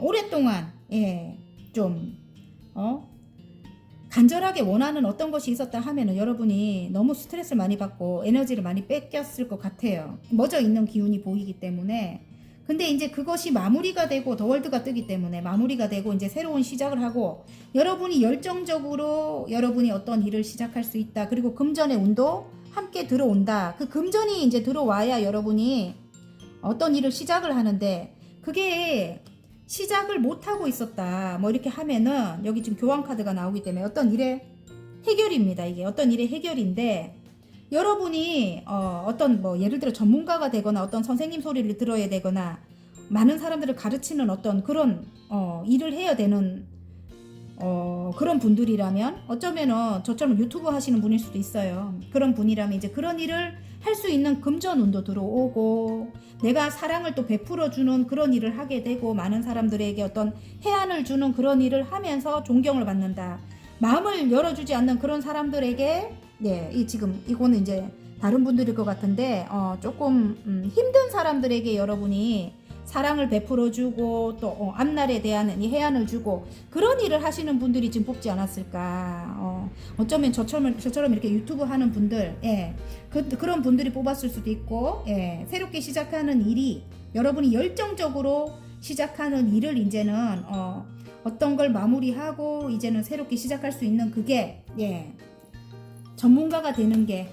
오랫동안 좀 간절하게 원하는 어떤 것이 있었다 하면은 여러분이 너무 스트레스를 많이 받고 에너지를 많이 뺏겼을 것 같아요. 멎어 있는 기운이 보이기 때문에. 근데 이제 그것이 마무리가 되고 더 월드가 뜨기 때문에 마무리가 되고 이제 새로운 시작을 하고 여러분이 열정적으로 여러분이 어떤 일을 시작할 수 있다. 그리고 금전의 운도 함께 들어온다. 그 금전이 이제 들어와야 여러분이 어떤 일을 시작을 하는데, 그게 시작을 못하고 있었다 뭐 이렇게 하면은 여기 지금 교환 카드가 나오기 때문에 어떤 일의 해결입니다. 이게 어떤 일의 해결인데, 여러분이 어떤 뭐 예를 들어 전문가가 되거나 어떤 선생님 소리를 들어야 되거나 많은 사람들을 가르치는 어떤 그런 일을 해야 되는 그런 분들이라면, 어쩌면은 저처럼 유튜브 하시는 분일 수도 있어요. 그런 분이라면 이제 그런 일을 할 수 있는 금전운도 들어오고 내가 사랑을 또 베풀어주는 그런 일을 하게 되고 많은 사람들에게 어떤 해안을 주는 그런 일을 하면서 존경을 받는다. 마음을 열어주지 않는 그런 사람들에게 지금 이거는 이제 다른 분들일 것 같은데 조금 힘든 사람들에게 여러분이 사랑을 베풀어주고 또 앞날에 대한 이 해안을 주고 그런 일을 하시는 분들이 지금 뽑지 않았을까. 어쩌면 저처럼 이렇게 유튜브 하는 분들, 그런 분들이 뽑았을 수도 있고, 새롭게 시작하는 일이 여러분이 열정적으로 시작하는 일을 이제는 어떤 걸 마무리하고 이제는 새롭게 시작할 수 있는 그게 전문가가 되는 게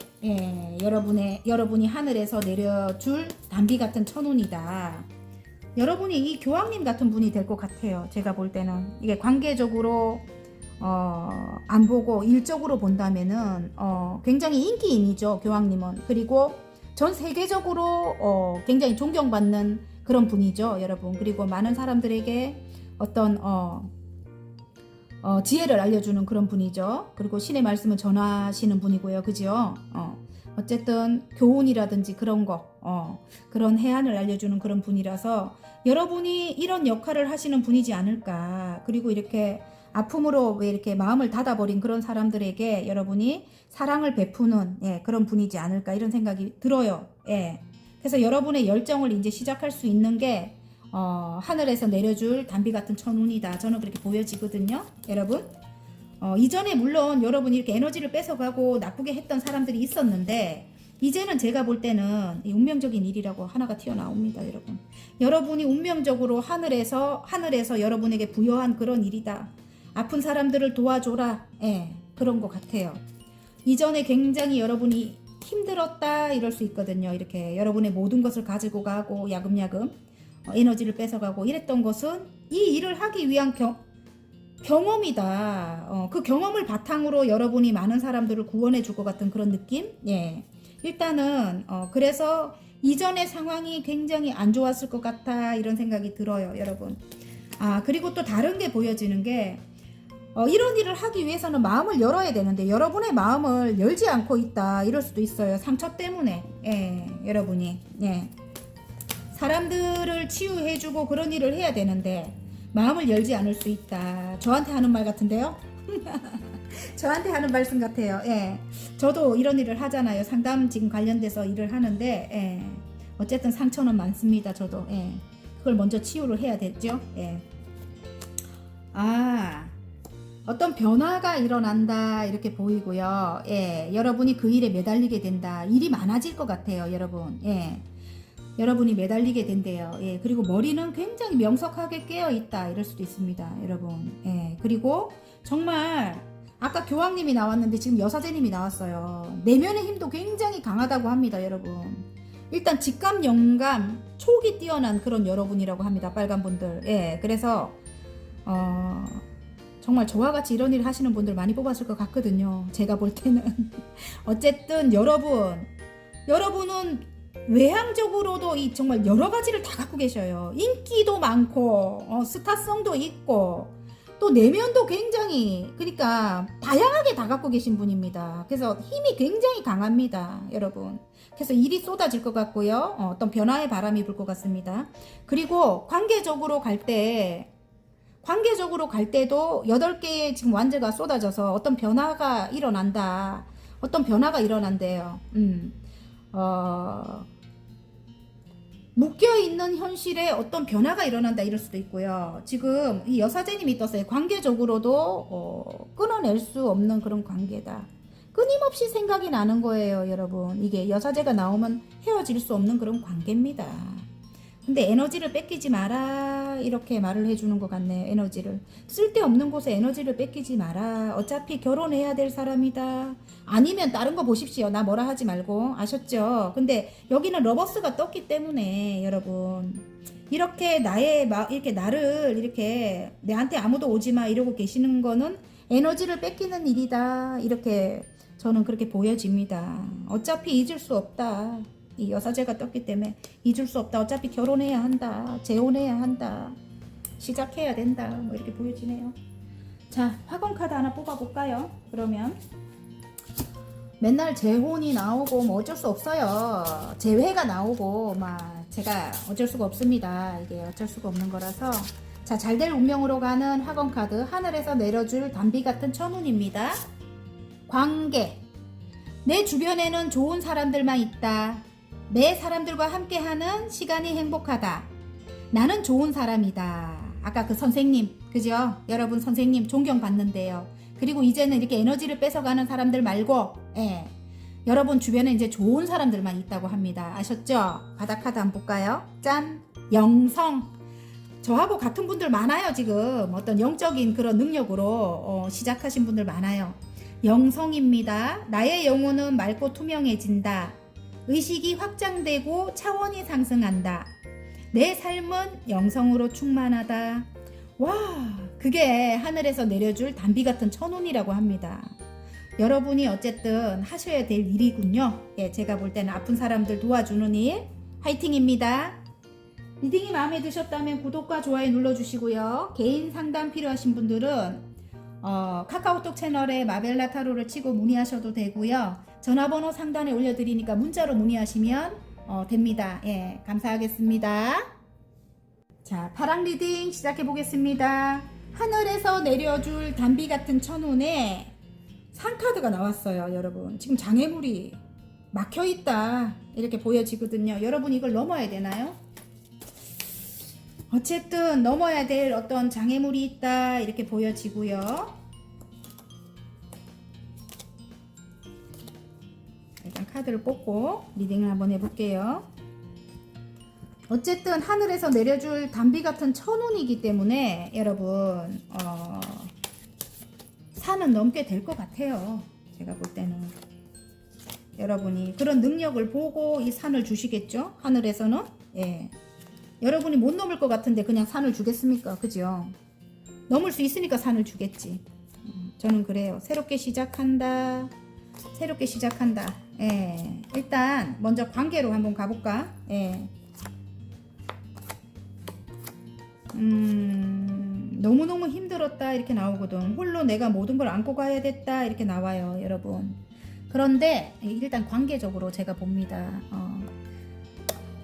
여러분이 하늘에서 내려줄 단비 같은 천운이다. 여러분이 이 교황님 같은 분이 될 것 같아요. 제가 볼 때는 이게 관계적으로 안 보고 일적으로 본다면은 굉장히 인기인이죠. 교황님은. 그리고 전 세계적으로 굉장히 존경받는 그런 분이죠. 여러분. 그리고 많은 사람들에게 어떤 지혜를 알려주는 그런 분이죠. 그리고 신의 말씀을 전하시는 분이고요. 그죠? 어쨌든 교훈이라든지 그런 거, 그런 해안을 알려주는 그런 분이라서 여러분이 이런 역할을 하시는 분이지 않을까. 그리고 이렇게 아픔으로 왜 이렇게 마음을 닫아버린 그런 사람들에게 여러분이 사랑을 베푸는 그런 분이지 않을까 이런 생각이 들어요. 예. 그래서 여러분의 열정을 이제 시작할 수 있는 게 하늘에서 내려줄 단비 같은 천운이다. 저는 그렇게 보여지거든요. 여러분. 이전에 물론 여러분이 이렇게 에너지를 뺏어가고 나쁘게 했던 사람들이 있었는데 이제는 제가 볼 때는 운명적인 일이라고 하나가 튀어나옵니다. 여러분. 여러분이 운명적으로 하늘에서 여러분에게 부여한 그런 일이다. 아픈 사람들을 도와줘라. 그런 것 같아요. 이전에 굉장히 여러분이 힘들었다 이럴 수 있거든요. 이렇게 여러분의 모든 것을 가지고 가고 야금야금 에너지를 뺏어가고 이랬던 것은 이 일을 하기 위한 경험이다. 그 경험을 바탕으로 여러분이 많은 사람들을 구원해 줄 것 같은 그런 느낌? 일단은 그래서 이전의 상황이 굉장히 안 좋았을 것 같아 이런 생각이 들어요. 여러분. 그리고 또 다른 게 보여지는 게 이런 일을 하기 위해서는 마음을 열어야 되는데 여러분의 마음을 열지 않고 있다 이럴 수도 있어요. 상처 때문에 여러분이 사람들을 치유해주고 그런 일을 해야 되는데 마음을 열지 않을 수 있다. 저한테 하는 말 같은데요? 저한테 하는 말씀 같아요. 저도 이런 일을 하잖아요. 상담 지금 관련돼서 일을 하는데 어쨌든 상처는 많습니다. 저도 그걸 먼저 치유를 해야 되죠. 어떤 변화가 일어난다 이렇게 보이고요. 여러분이 그 일에 매달리게 된다. 일이 많아질 것 같아요. 여러분. 여러분이 매달리게 된대요. 그리고 머리는 굉장히 명석하게 깨어있다 이럴 수도 있습니다. 여러분. 그리고 정말 아까 교황님이 나왔는데 지금 여사제님이 나왔어요. 내면의 힘도 굉장히 강하다고 합니다. 여러분. 일단 직감, 영감, 촉이 뛰어난 그런 여러분이라고 합니다. 빨간 분들. 그래서 정말 저와 같이 이런 일을 하시는 분들 많이 뽑았을 것 같거든요. 제가 볼 때는. 어쨌든 여러분은 외향적으로도 정말 여러 가지를 다 갖고 계셔요. 인기도 많고 스타성도 있고 또 내면도 굉장히 그러니까 다양하게 다 갖고 계신 분입니다. 그래서 힘이 굉장히 강합니다. 여러분. 그래서 일이 쏟아질 것 같고요. 어떤 변화의 바람이 불 것 같습니다. 그리고 관계적으로 갈 때도 8개의 지금 완제가 쏟아져서 어떤 변화가 일어난다. 어떤 변화가 일어난대요. 묶여있는 현실에 어떤 변화가 일어난다 이럴 수도 있고요. 지금 이 여사제님이 떴어요. 관계적으로도 끊어낼 수 없는 그런 관계다. 끊임없이 생각이 나는 거예요. 여러분. 이게 여사제가 나오면 헤어질 수 없는 그런 관계입니다. 근데 에너지를 뺏기지 마라 이렇게 말을 해주는 것 같네요. 에너지를 쓸데없는 곳에 에너지를 뺏기지 마라. 어차피 결혼해야 될 사람이다. 아니면 다른 거 보십시오. 나 뭐라 하지 말고. 아셨죠? 근데 여기는 러버스가 떴기 때문에 여러분 이렇게 이렇게 나를 이렇게 내한테 아무도 오지 마 이러고 계시는 거는 에너지를 뺏기는 일이다. 이렇게 저는 그렇게 보여집니다. 어차피 잊을 수 없다. 이 여사제가 떴기 때문에 잊을 수 없다. 어차피 결혼해야 한다. 재혼해야 한다. 시작해야 된다. 뭐 이렇게 보여지네요. 자, 화건 카드 하나 뽑아볼까요? 그러면 맨날 재혼이 나오고 뭐 어쩔 수 없어요. 재회가 나오고 막 제가 어쩔 수가 없습니다. 이게 어쩔 수가 없는 거라서 자, 잘될 운명으로 가는 화건 카드 하늘에서 내려줄 단비 같은 천운입니다. 관계 내 주변에는 좋은 사람들만 있다. 내 사람들과 함께하는 시간이 행복하다. 나는 좋은 사람이다. 아까 그 선생님, 그죠? 여러분 선생님 존경받는데요. 그리고 이제는 이렇게 에너지를 뺏어가는 사람들 말고, 여러분 주변에 이제 좋은 사람들만 있다고 합니다. 아셨죠? 바닥 카드 한번 볼까요? 짠! 영성. 저하고 같은 분들 많아요, 지금. 어떤 영적인 그런 능력으로 시작하신 분들 많아요. 영성입니다. 나의 영혼은 맑고 투명해진다. 의식이 확장되고 차원이 상승한다. 내 삶은 영성으로 충만하다. 와, 그게 하늘에서 내려줄 단비 같은 천운이라고 합니다. 여러분이 어쨌든 하셔야 될 일이군요. 제가 볼 때는 아픈 사람들 도와주는 일 화이팅입니다. 리딩이 마음에 드셨다면 구독과 좋아요 눌러주시고요. 개인 상담 필요하신 분들은 카카오톡 채널에 마벨라 타로를 치고 문의하셔도 되고요. 전화번호 상단에 올려드리니까 문자로 문의하시면 됩니다. 예, 감사하겠습니다. 자, 파랑 리딩 시작해 보겠습니다. 하늘에서 내려줄 단비 같은 천운에 상카드가 나왔어요. 여러분, 지금 장애물이 막혀있다 이렇게 보여지거든요. 여러분, 이걸 넘어야 되나요? 어쨌든 넘어야 될 어떤 장애물이 있다 이렇게 보여지고요. 일단 카드를 뽑고 리딩을 한번 해볼게요. 어쨌든 하늘에서 내려줄 단비 같은 천운이기 때문에 여러분 산은 넘게 될 것 같아요. 제가 볼 때는 여러분이 그런 능력을 보고 이 산을 주시겠죠? 하늘에서는. 예. 여러분이 못 넘을 것 같은데 그냥 산을 주겠습니까? 그죠? 넘을 수 있으니까 산을 주겠지. 저는 그래요. 새롭게 시작한다. 새롭게 시작한다. 예. 일단 먼저 관계로 한번 가볼까? 예. 너무너무 힘들었다 이렇게 나오거든. 홀로 내가 모든 걸 안고 가야 됐다 이렇게 나와요. 여러분. 그런데 일단 관계적으로 제가 봅니다.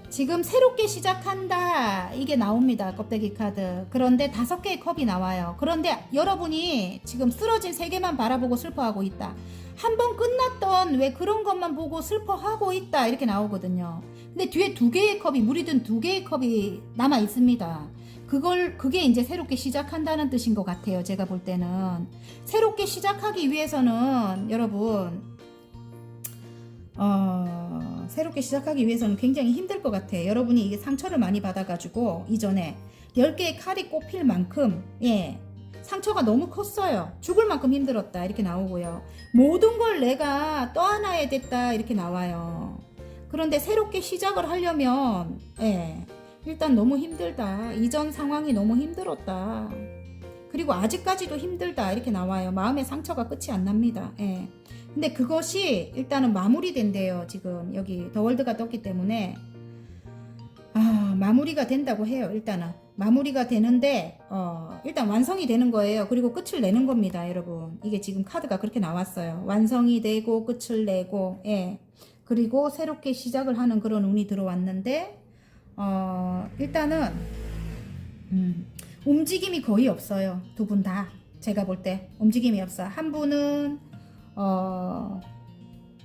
지금 새롭게 시작한다 이게 나옵니다. 껍데기 카드. 그런데 5개의 컵이 나와요. 그런데 여러분이 지금 쓰러진 3개만 바라보고 슬퍼하고 있다. 한번 끝났던 왜 그런 것만 보고 슬퍼하고 있다 이렇게 나오거든요. 근데 뒤에 2개의 컵이 물이 든 2개의 컵이 남아 있습니다. 그게 이제 새롭게 시작한다는 뜻인 것 같아요. 제가 볼 때는 새롭게 시작하기 위해서는 여러분 새롭게 시작하기 위해서는 굉장히 힘들 것 같아요. 여러분이 이게 상처를 많이 받아가지고 이전에 10개의 칼이 꼽힐 만큼 예 상처가 너무 컸어요. 죽을 만큼 힘들었다 이렇게 나오고요. 모든 걸 내가 떠안아야 됐다 이렇게 나와요. 그런데 새롭게 시작을 하려면 예 일단 너무 힘들다. 이전 상황이 너무 힘들었다. 그리고 아직까지도 힘들다 이렇게 나와요. 마음의 상처가 끝이 안 납니다. 예. 근데 그것이 일단은 마무리된대요. 지금 여기 더 월드가 떴기 때문에 마무리가 된다고 해요. 일단은 마무리가 되는데 일단 완성이 되는 거예요. 그리고 끝을 내는 겁니다. 여러분, 이게 지금 카드가 그렇게 나왔어요. 완성이 되고 끝을 내고 예. 그리고 새롭게 시작을 하는 그런 운이 들어왔는데 일단은 움직임이 거의 없어요. 두 분 다. 제가 볼 때 움직임이 없어. 한 분은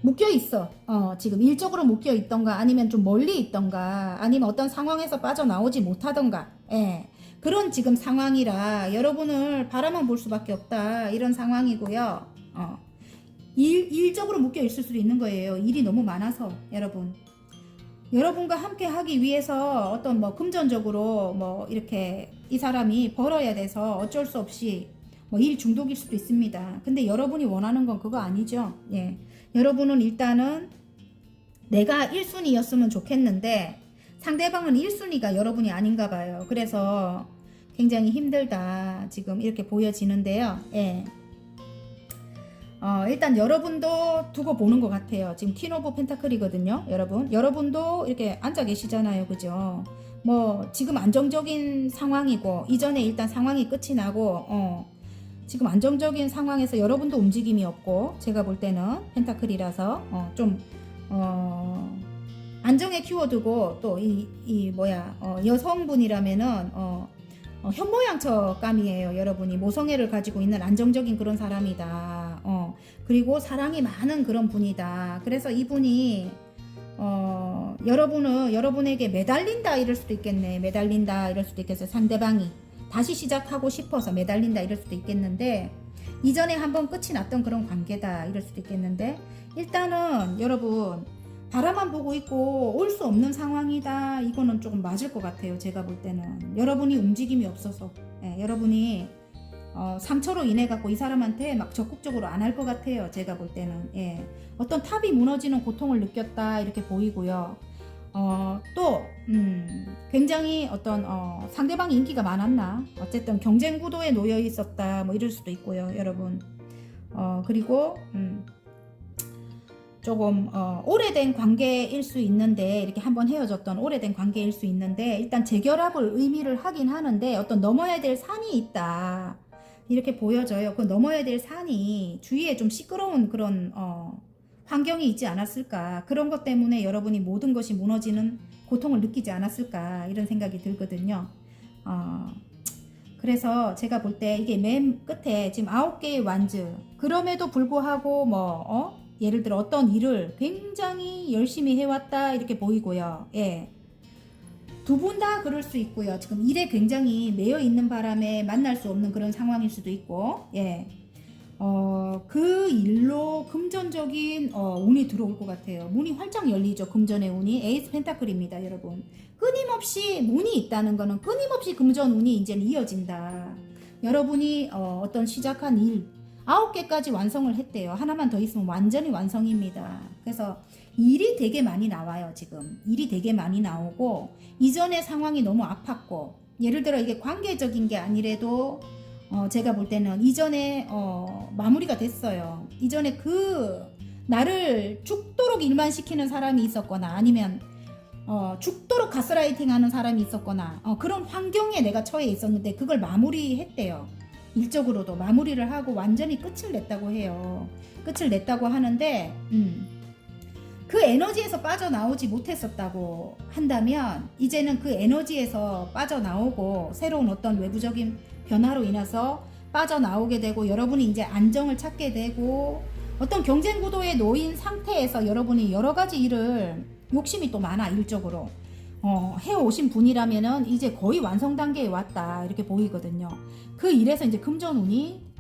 묶여 있어. 지금 일적으로 묶여 있던가 아니면 좀 멀리 있던가 아니면 어떤 상황에서 빠져나오지 못하던가 예. 그런 지금 상황이라 여러분을 바라만 볼 수밖에 없다 이런 상황이고요. 일적으로 묶여 있을 수도 있는 거예요. 일이 너무 많아서 여러분. 여러분과 함께 하기 위해서 어떤 뭐 금전적으로 뭐 이렇게 이 사람이 벌어야 돼서 어쩔 수 없이 뭐 일 중독일 수도 있습니다. 근데 여러분이 원하는 건 그거 아니죠. 예. 여러분은 일단은 내가 1순위였으면 좋겠는데 상대방은 1순위가 여러분이 아닌가 봐요. 그래서 굉장히 힘들다 지금 이렇게 보여지는데요. 예. 일단 여러분도 두고 보는 것 같아요. 지금 퀸 오브 펜타클이거든요. 여러분도 이렇게 앉아 계시잖아요. 그죠? 뭐 지금 안정적인 상황이고 이전에 일단 상황이 끝이 나고 지금 안정적인 상황에서 여러분도 움직임이 없고 제가 볼 때는 펜타클이라서 좀 안정의 키워드고 또 여성분이라면은 현모양처감이에요. 여러분이 모성애를 가지고 있는 안정적인 그런 사람이다. 그리고 사랑이 많은 그런 분이다. 그래서 이분이 여러분에게 매달린다 이럴 수도 있겠네. 매달린다 이럴 수도 있겠어요. 상대방이 다시 시작하고 싶어서 매달린다 이럴 수도 있겠는데 이전에 한번 끝이 났던 그런 관계다 이럴 수도 있겠는데 일단은 여러분 바라만 보고 있고 올 수 없는 상황이다. 이거는 조금 맞을 것 같아요. 제가 볼 때는 여러분이 움직임이 없어서 여러분이 상처로 인해 갖고 이 사람한테 막 적극적으로 안 할 것 같아요. 제가 볼 때는 어떤 탑이 무너지는 고통을 느꼈다 이렇게 보이고요. 또 굉장히 어떤 상대방이 인기가 많았나 어쨌든 경쟁 구도에 놓여 있었다 뭐 이럴 수도 있고요. 여러분 그리고 조금 오래된 관계일 수 있는데 이렇게 한번 헤어졌던 오래된 관계일 수 있는데 일단 재결합을 의미를 하긴 하는데 어떤 넘어야 될 산이 있다 이렇게 보여져요. 그 넘어야 될 산이 주위에 좀 시끄러운 그런 환경이 있지 않았을까. 그런 것 때문에 여러분이 모든 것이 무너지는 고통을 느끼지 않았을까. 이런 생각이 들거든요. 그래서 제가 볼 때 이게 맨 끝에 지금 9개의 완즈. 그럼에도 불구하고 예를 들어 어떤 일을 굉장히 열심히 해왔다 이렇게 보이고요. 예. 두 분 다 그럴 수 있고요. 지금 일에 굉장히 매여 있는 바람에 만날 수 없는 그런 상황일 수도 있고, 예. 그 일로 금전적인 운이 들어올 것 같아요. 문이 활짝 열리죠. 금전의 운이. 에이스 펜타클입니다, 여러분. 끊임없이 운이 있다는 거는 끊임없이 금전 운이 이제는 이어진다. 여러분이 어떤 시작한 일 9개까지 완성을 했대요. 하나만 더 있으면 완전히 완성입니다. 그래서 일이 되게 많이 나와요. 지금 일이 되게 많이 나오고 이전의 상황이 너무 아팠고 예를 들어 이게 관계적인 게 아니래도 제가 볼 때는 이전에 마무리가 됐어요. 이전에 나를 죽도록 일만 시키는 사람이 있었거나 아니면 죽도록 가스라이팅 하는 사람이 있었거나 그런 환경에 내가 처해 있었는데 그걸 마무리했대요. 일적으로도 마무리를 하고 완전히 끝을 냈다고 해요. 끝을 냈다고 하는데 그 에너지에서 빠져나오지 못했었다고 한다면 이제는 그 에너지에서 빠져나오고 새로운 어떤 외부적인 변화로 인해서 빠져나오게 되고 여러분이 이제 안정을 찾게 되고 어떤 경쟁 구도에 놓인 상태에서 여러분이 여러 가지 일을 욕심이 또 많아 일적으로 해오신 분이라면은 이제 거의 완성 단계에 왔다 이렇게 보이거든요. 그 일에서 이제 금전운이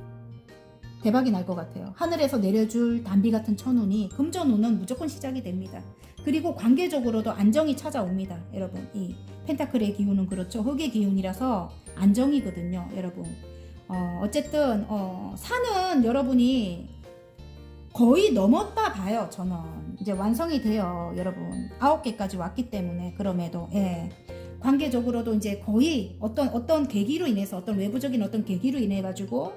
대박이 날 것 같아요. 하늘에서 내려줄 단비 같은 천운이 금전운은 무조건 시작이 됩니다. 그리고 관계적으로도 안정이 찾아옵니다. 여러분 이 펜타클의 기운은 그렇죠. 흑의 기운이라서 안정이거든요. 여러분 어쨌든 산은 여러분이 거의 넘었다 봐요. 저는 이제 완성이 돼요. 여러분 9개까지 왔기 때문에 그럼에도 관계적으로도 이제 거의 어떤 계기로 인해서 어떤 외부적인 어떤 계기로 인해 가지고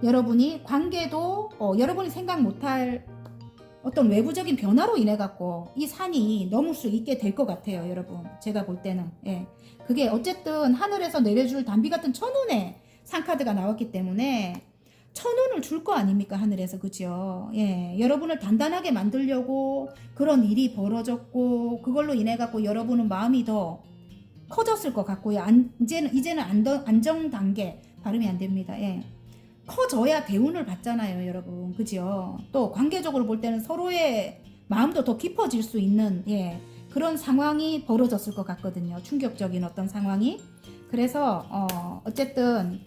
여러분이 관계도 여러분이 생각 못할 어떤 외부적인 변화로 인해 갖고 이 산이 넘을 수 있게 될 것 같아요. 여러분 제가 볼 때는 그게 어쨌든 하늘에서 내려줄 단비 같은 천운의 상카드가 나왔기 때문에 천운을 줄 거 아닙니까 하늘에서 그죠? 여러분을 단단하게 만들려고 그런 일이 벌어졌고 그걸로 인해 갖고 여러분은 마음이 더 커졌을 것 같고요. 이제는 안정 단계 발음이 안 됩니다. 커져야 대운을 받잖아요, 여러분. 그죠? 또 관계적으로 볼 때는 서로의 마음도 더 깊어질 수 있는 그런 상황이 벌어졌을 것 같거든요. 충격적인 어떤 상황이. 그래서 어쨌든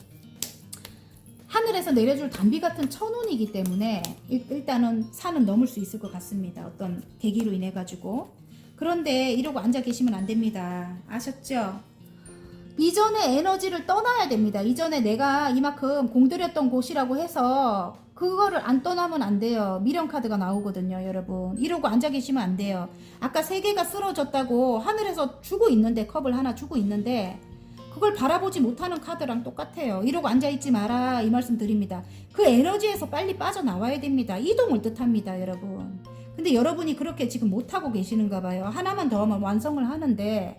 하늘에서 내려줄 단비 같은 천운이기 때문에 일단은 산은 넘을 수 있을 것 같습니다. 어떤 계기로 인해 가지고. 그런데 이러고 앉아 계시면 안 됩니다. 아셨죠? 이전의 에너지를 떠나야 됩니다. 이전에 내가 이만큼 공들였던 곳이라고 해서 그거를 안 떠나면 안 돼요. 미련 카드가 나오거든요, 여러분. 이러고 앉아 계시면 안 돼요. 아까 3개가 쓰러졌다고 하늘에서 주고 있는데 컵을 하나 주고 있는데 그걸 바라보지 못하는 카드랑 똑같아요. 이러고 앉아있지 마라 이 말씀 드립니다. 그 에너지에서 빨리 빠져나와야 됩니다. 이동을 뜻합니다, 여러분. 근데 여러분이 그렇게 지금 못하고 계시는가 봐요. 하나만 더 하면 완성을 하는데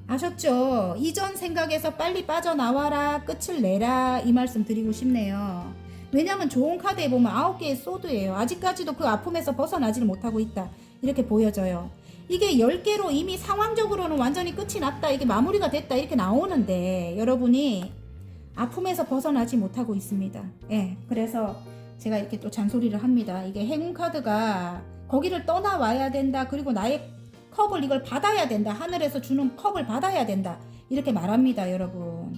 아셨죠? 이전 생각에서 빨리 빠져나와라 끝을 내라 이 말씀 드리고 싶네요. 왜냐면 좋은 카드에 보면 9개의 소드예요. 아직까지도 그 아픔에서 벗어나지를 못하고 있다 이렇게 보여져요. 이게 10개로 이미 상황적으로는 완전히 끝이 났다 이게 마무리가 됐다 이렇게 나오는데 여러분이 아픔에서 벗어나지 못하고 있습니다. 그래서 제가 이렇게 또 잔소리를 합니다. 이게 행운 카드가 거기를 떠나와야 된다. 그리고 나의 컵을 이걸 받아야 된다. 하늘에서 주는 컵을 받아야 된다. 이렇게 말합니다, 여러분.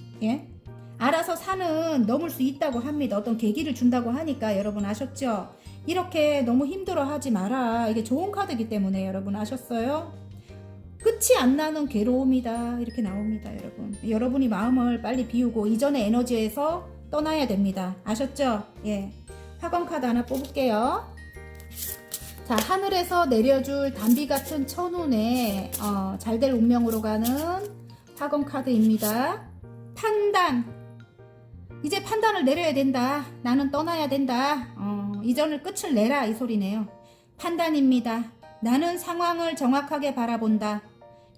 알아서 산은 넘을 수 있다고 합니다. 어떤 계기를 준다고 하니까 여러분 아셨죠? 이렇게 너무 힘들어 하지 마라. 이게 좋은 카드이기 때문에 여러분 아셨어요? 끝이 안 나는 괴로움이다. 이렇게 나옵니다, 여러분. 여러분이 마음을 빨리 비우고 이전의 에너지에서 떠나야 됩니다. 아셨죠? 화건 카드 하나 뽑을게요. 자, 하늘에서 내려줄 단비 같은 천운에 잘될 운명으로 가는 화건 카드입니다. 판단. 이제 판단을 내려야 된다. 나는 떠나야 된다. 이전을 끝을 내라 이 소리네요. 판단입니다. 나는 상황을 정확하게 바라본다.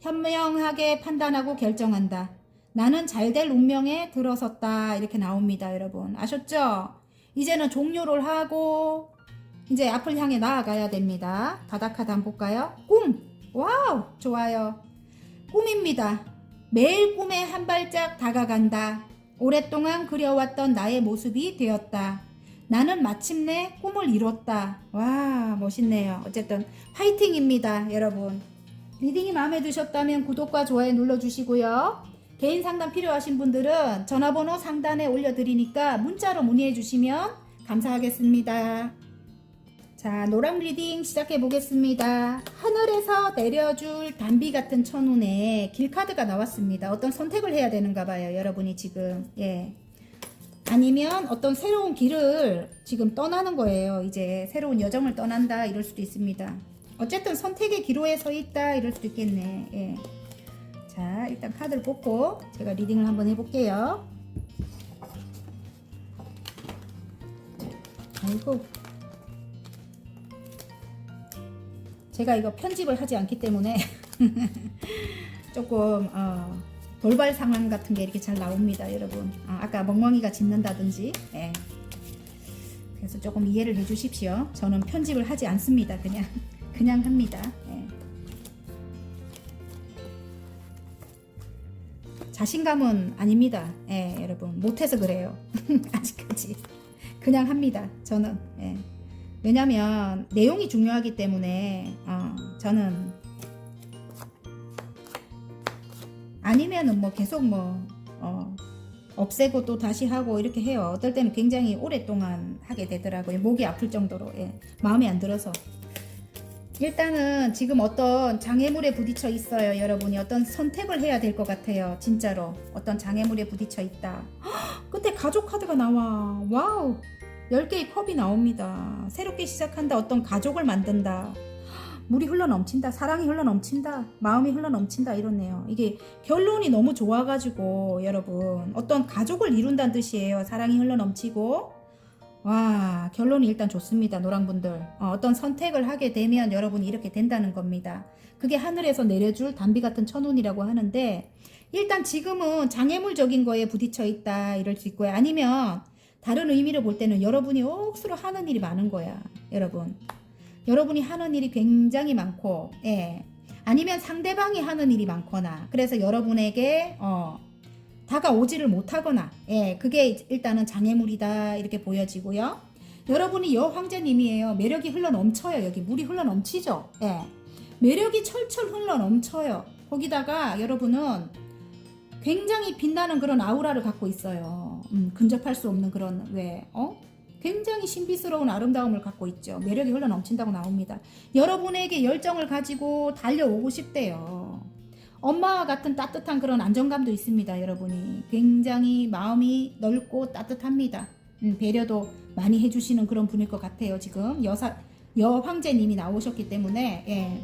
현명하게 판단하고 결정한다. 나는 잘될 운명에 들어섰다. 이렇게 나옵니다, 여러분. 아셨죠? 이제는 종료를 하고 이제 앞을 향해 나아가야 됩니다. 바닥카드 한번 볼까요? 꿈! 와우! 좋아요. 꿈입니다. 매일 꿈에 한 발짝 다가간다. 오랫동안 그려왔던 나의 모습이 되었다. 나는 마침내 꿈을 이뤘다. 와, 멋있네요. 어쨌든 파이팅입니다, 여러분. 리딩이 마음에 드셨다면 구독과 좋아요 눌러주시고요. 개인 상담 필요하신 분들은 전화번호 상단에 올려드리니까 문자로 문의해 주시면 감사하겠습니다. 자, 노랑 리딩 시작해 보겠습니다. 하늘에서 내려줄 단비 같은 천운에 길카드가 나왔습니다. 어떤 선택을 해야 되는가 봐요, 여러분이 지금. 예. 아니면 어떤 새로운 길을 지금 떠나는 거예요. 이제 새로운 여정을 떠난다 이럴 수도 있습니다. 어쨌든 선택의 기로에 서 있다 이럴 수도 있겠네. 예. 자, 일단 카드를 뽑고 제가 리딩을 한번 해볼게요. 아이고, 제가 이거 편집을 하지 않기 때문에 조금 돌발 상황 같은 게 이렇게 잘 나옵니다, 여러분. 아까 멍멍이가 짖는다든지. 예. 그래서 조금 이해를 해 주십시오. 저는 편집을 하지 않습니다. 그냥 합니다. 예. 자신감은 아닙니다. 예, 여러분. 못해서 그래요. 아직까지. 그냥 합니다. 저는. 예. 왜냐면 내용이 중요하기 때문에 저는 아니면은 뭐 계속 없애고 또 다시 하고 이렇게 해요. 어떨 때는 굉장히 오랫동안 하게 되더라고요. 목이 아플 정도로. 예. 마음에 안 들어서. 일단은 지금 어떤 장애물에 부딪혀 있어요. 여러분이 어떤 선택을 해야 될 것 같아요. 진짜로 어떤 장애물에 부딪혀 있다. 헉, 끝에 가족 카드가 나와. 와우, 10개의 컵이 나옵니다. 새롭게 시작한다. 어떤 가족을 만든다. 물이 흘러넘친다. 사랑이 흘러넘친다. 마음이 흘러넘친다. 이렇네요. 이게 결론이 너무 좋아가지고 여러분 어떤 가족을 이룬다는 뜻이에요. 사랑이 흘러넘치고. 와, 결론이 일단 좋습니다. 노랑분들. 어떤 선택을 하게 되면 여러분이 이렇게 된다는 겁니다. 그게 하늘에서 내려줄 단비 같은 천운이라고 하는데, 일단 지금은 장애물적인 거에 부딪혀 있다 이럴 수 있고요. 아니면 다른 의미로 볼 때는 여러분이 억수로 하는 일이 많은 거야. 여러분이 하는 일이 굉장히 많고, 예. 아니면 상대방이 하는 일이 많거나, 그래서 여러분에게 다가오지를 못하거나, 예, 그게 일단은 장애물이다 이렇게 보여지고요. 여러분이 여황제님이에요. 매력이 흘러넘쳐요. 여기 물이 흘러넘치죠. 예, 매력이 철철 흘러넘쳐요. 거기다가 여러분은 굉장히 빛나는 그런 아우라를 갖고 있어요. 근접할 수 없는 그런 굉장히 신비스러운 아름다움을 갖고 있죠. 매력이 흘러넘친다고 나옵니다. 여러분에게 열정을 가지고 달려오고 싶대요. 엄마와 같은 따뜻한 그런 안정감도 있습니다. 여러분이 굉장히 마음이 넓고 따뜻합니다. 배려도 많이 해주시는 그런 분일 것 같아요. 지금 여황제님이 나오셨기 때문에, 예.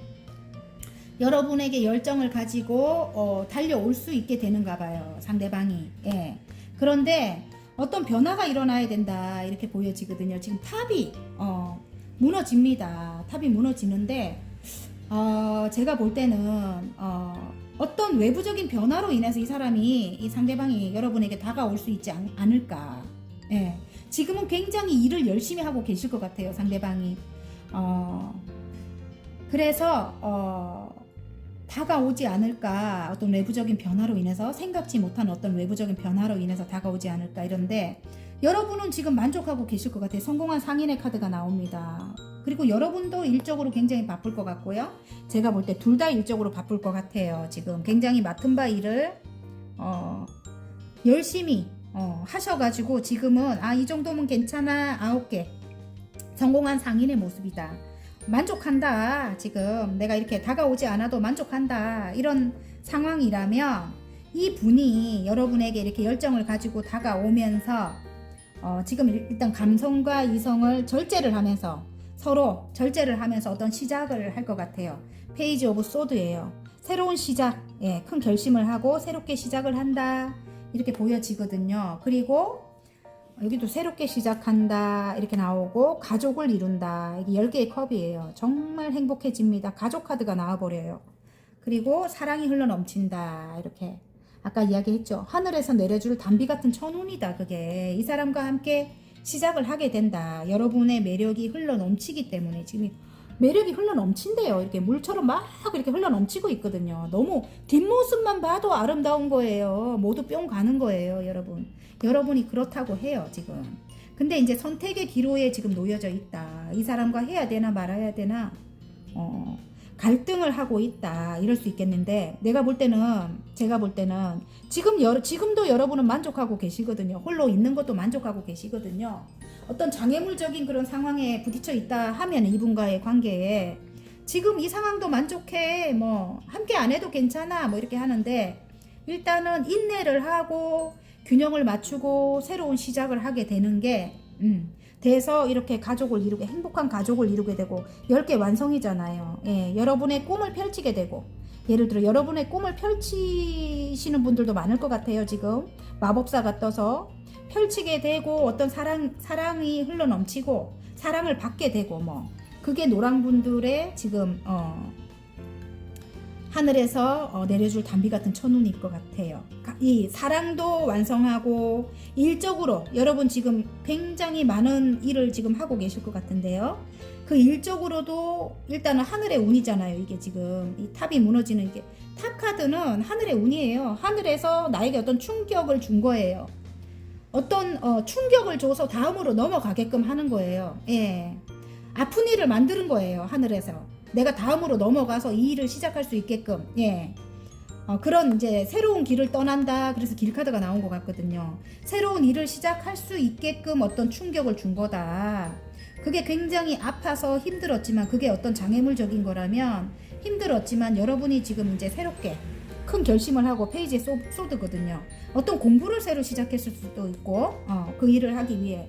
여러분에게 열정을 가지고 달려올 수 있게 되는가 봐요. 상대방이. 예. 그런데 어떤 변화가 일어나야 된다 이렇게 보여지거든요. 지금 탑이 무너집니다. 탑이 무너지는데 제가 볼 때는 어떤 외부적인 변화로 인해서 이 상대방이 여러분에게 다가올 수 있지 않을까. 예. 지금은 굉장히 일을 열심히 하고 계실 것 같아요. 상대방이. 그래서 다가오지 않을까. 어떤 외부적인 변화로 인해서, 생각지 못한 어떤 외부적인 변화로 인해서 다가오지 않을까 이런데, 여러분은 지금 만족하고 계실 것 같아요. 성공한 상인의 카드가 나옵니다. 그리고 여러분도 일적으로 굉장히 바쁠 것 같고요. 제가 볼 때 둘 다 일적으로 바쁠 것 같아요. 지금 굉장히 맡은 바 일을 열심히 하셔가지고 지금은 이 정도면 괜찮아. 9개 성공한 상인의 모습이다. 만족한다. 지금 내가 이렇게 다가오지 않아도 만족한다. 이런 상황이라면 이 분이 여러분에게 이렇게 열정을 가지고 다가오면서 지금 일단 감성과 이성을 절제를 하면서, 서로 절제를 하면서 어떤 시작을 할 것 같아요. 페이지 오브 소드예요. 새로운 시작, 예, 큰 결심을 하고 새롭게 시작을 한다 이렇게 보여지거든요. 그리고 여기도 새롭게 시작한다 이렇게 나오고, 가족을 이룬다. 이게 10개의 컵이에요. 정말 행복해집니다. 가족 카드가 나와버려요. 그리고 사랑이 흘러넘친다 이렇게 아까 이야기했죠. 하늘에서 내려줄 단비 같은 천운이다. 그게 이 사람과 함께 시작을 하게 된다. 여러분의 매력이 흘러 넘치기 때문에 지금 매력이 흘러 넘친대요. 이렇게 물처럼 막 이렇게 흘러 넘치고 있거든요. 너무 뒷모습만 봐도 아름다운 거예요. 모두 뿅 가는 거예요, 여러분. 여러분이 그렇다고 해요, 지금. 근데 이제 선택의 기로에 지금 놓여져 있다. 이 사람과 해야 되나 말아야 되나 갈등을 하고 있다. 이럴 수 있겠는데 제가 볼 때는 지금도 여러분은 만족하고 계시거든요. 홀로 있는 것도 만족하고 계시거든요. 어떤 장애물적인 그런 상황에 부딪혀 있다 하면 이분과의 관계에 지금 이 상황도 만족해. 뭐 함께 안 해도 괜찮아. 뭐 이렇게 하는데 일단은 인내를 하고 균형을 맞추고 새로운 시작을 하게 되는 게 돼서 이렇게 가족을 이루게 행복한 가족을 이루게 되고 10개 완성이잖아요. 예, 여러분의 꿈을 펼치게 되고 예를 들어 여러분의 꿈을 펼치시는 분들도 많을 것 같아요. 지금 마법사가 떠서 펼치게 되고 어떤 사랑이 흘러 넘치고 사랑을 받게 되고 뭐 그게 노랑분들의 지금 하늘에서 내려줄 단비 같은 천운일 것 같아요. 이 사랑도 완성하고 일적으로 여러분 지금 굉장히 많은 일을 지금 하고 계실 것 같은데요. 그 일적으로도 일단은 하늘의 운이잖아요. 이게 지금 이 탑이 무너지는 게 탑 카드는 하늘의 운이에요. 하늘에서 나에게 어떤 충격을 준 거예요. 어떤 충격을 줘서 다음으로 넘어가게끔 하는 거예요. 예. 아픈 일을 만드는 거예요. 하늘에서. 내가 다음으로 넘어가서 이 일을 시작할 수 있게끔. 예. 그런 이제 새로운 길을 떠난다. 그래서 길 카드가 나온 것 같거든요. 새로운 일을 시작할 수 있게끔 어떤 충격을 준 거다. 그게 굉장히 아파서 힘들었지만 그게 어떤 장애물적인 거라면 힘들었지만 여러분이 지금 이제 새롭게 큰 결심을 하고 페이지에 쏟거든요. 어떤 공부를 새로 시작했을 수도 있고 그 일을 하기 위해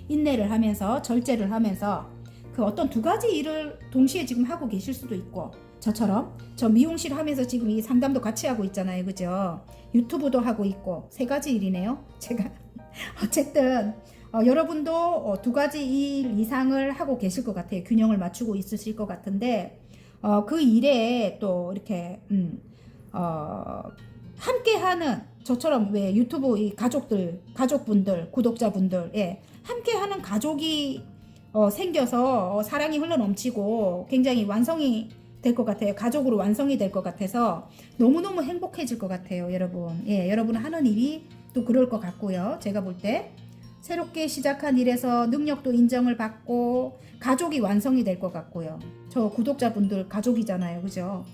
인내를 하면서 절제를 하면서 그 어떤 두 가지 일을 동시에 지금 하고 계실 수도 있고 저처럼 저 미용실 하면서 지금 이 상담도 같이 하고 있잖아요. 그죠? 유튜브도 하고 있고 세 가지 일이네요. 제가 어쨌든 여러분도 두 가지 일 이상을 하고 계실 것 같아요. 균형을 맞추고 있으실 것 같은데 그 일에 또 이렇게 함께하는 저처럼 왜 유튜브 이 가족분들 구독자분들 함께하는 가족이 생겨서 사랑이 흘러 넘치고 굉장히 완성이 될 것 같아요. 가족으로 완성이 될 것 같아서 너무너무 행복해질 것 같아요. 여러분. 여러분 하는 일이 또 그럴 것 같고요. 제가 볼 때 새롭게 시작한 일에서 능력도 인정을 받고 가족이 완성이 될 것 같고요. 저 구독자분들 가족이잖아요. 그죠?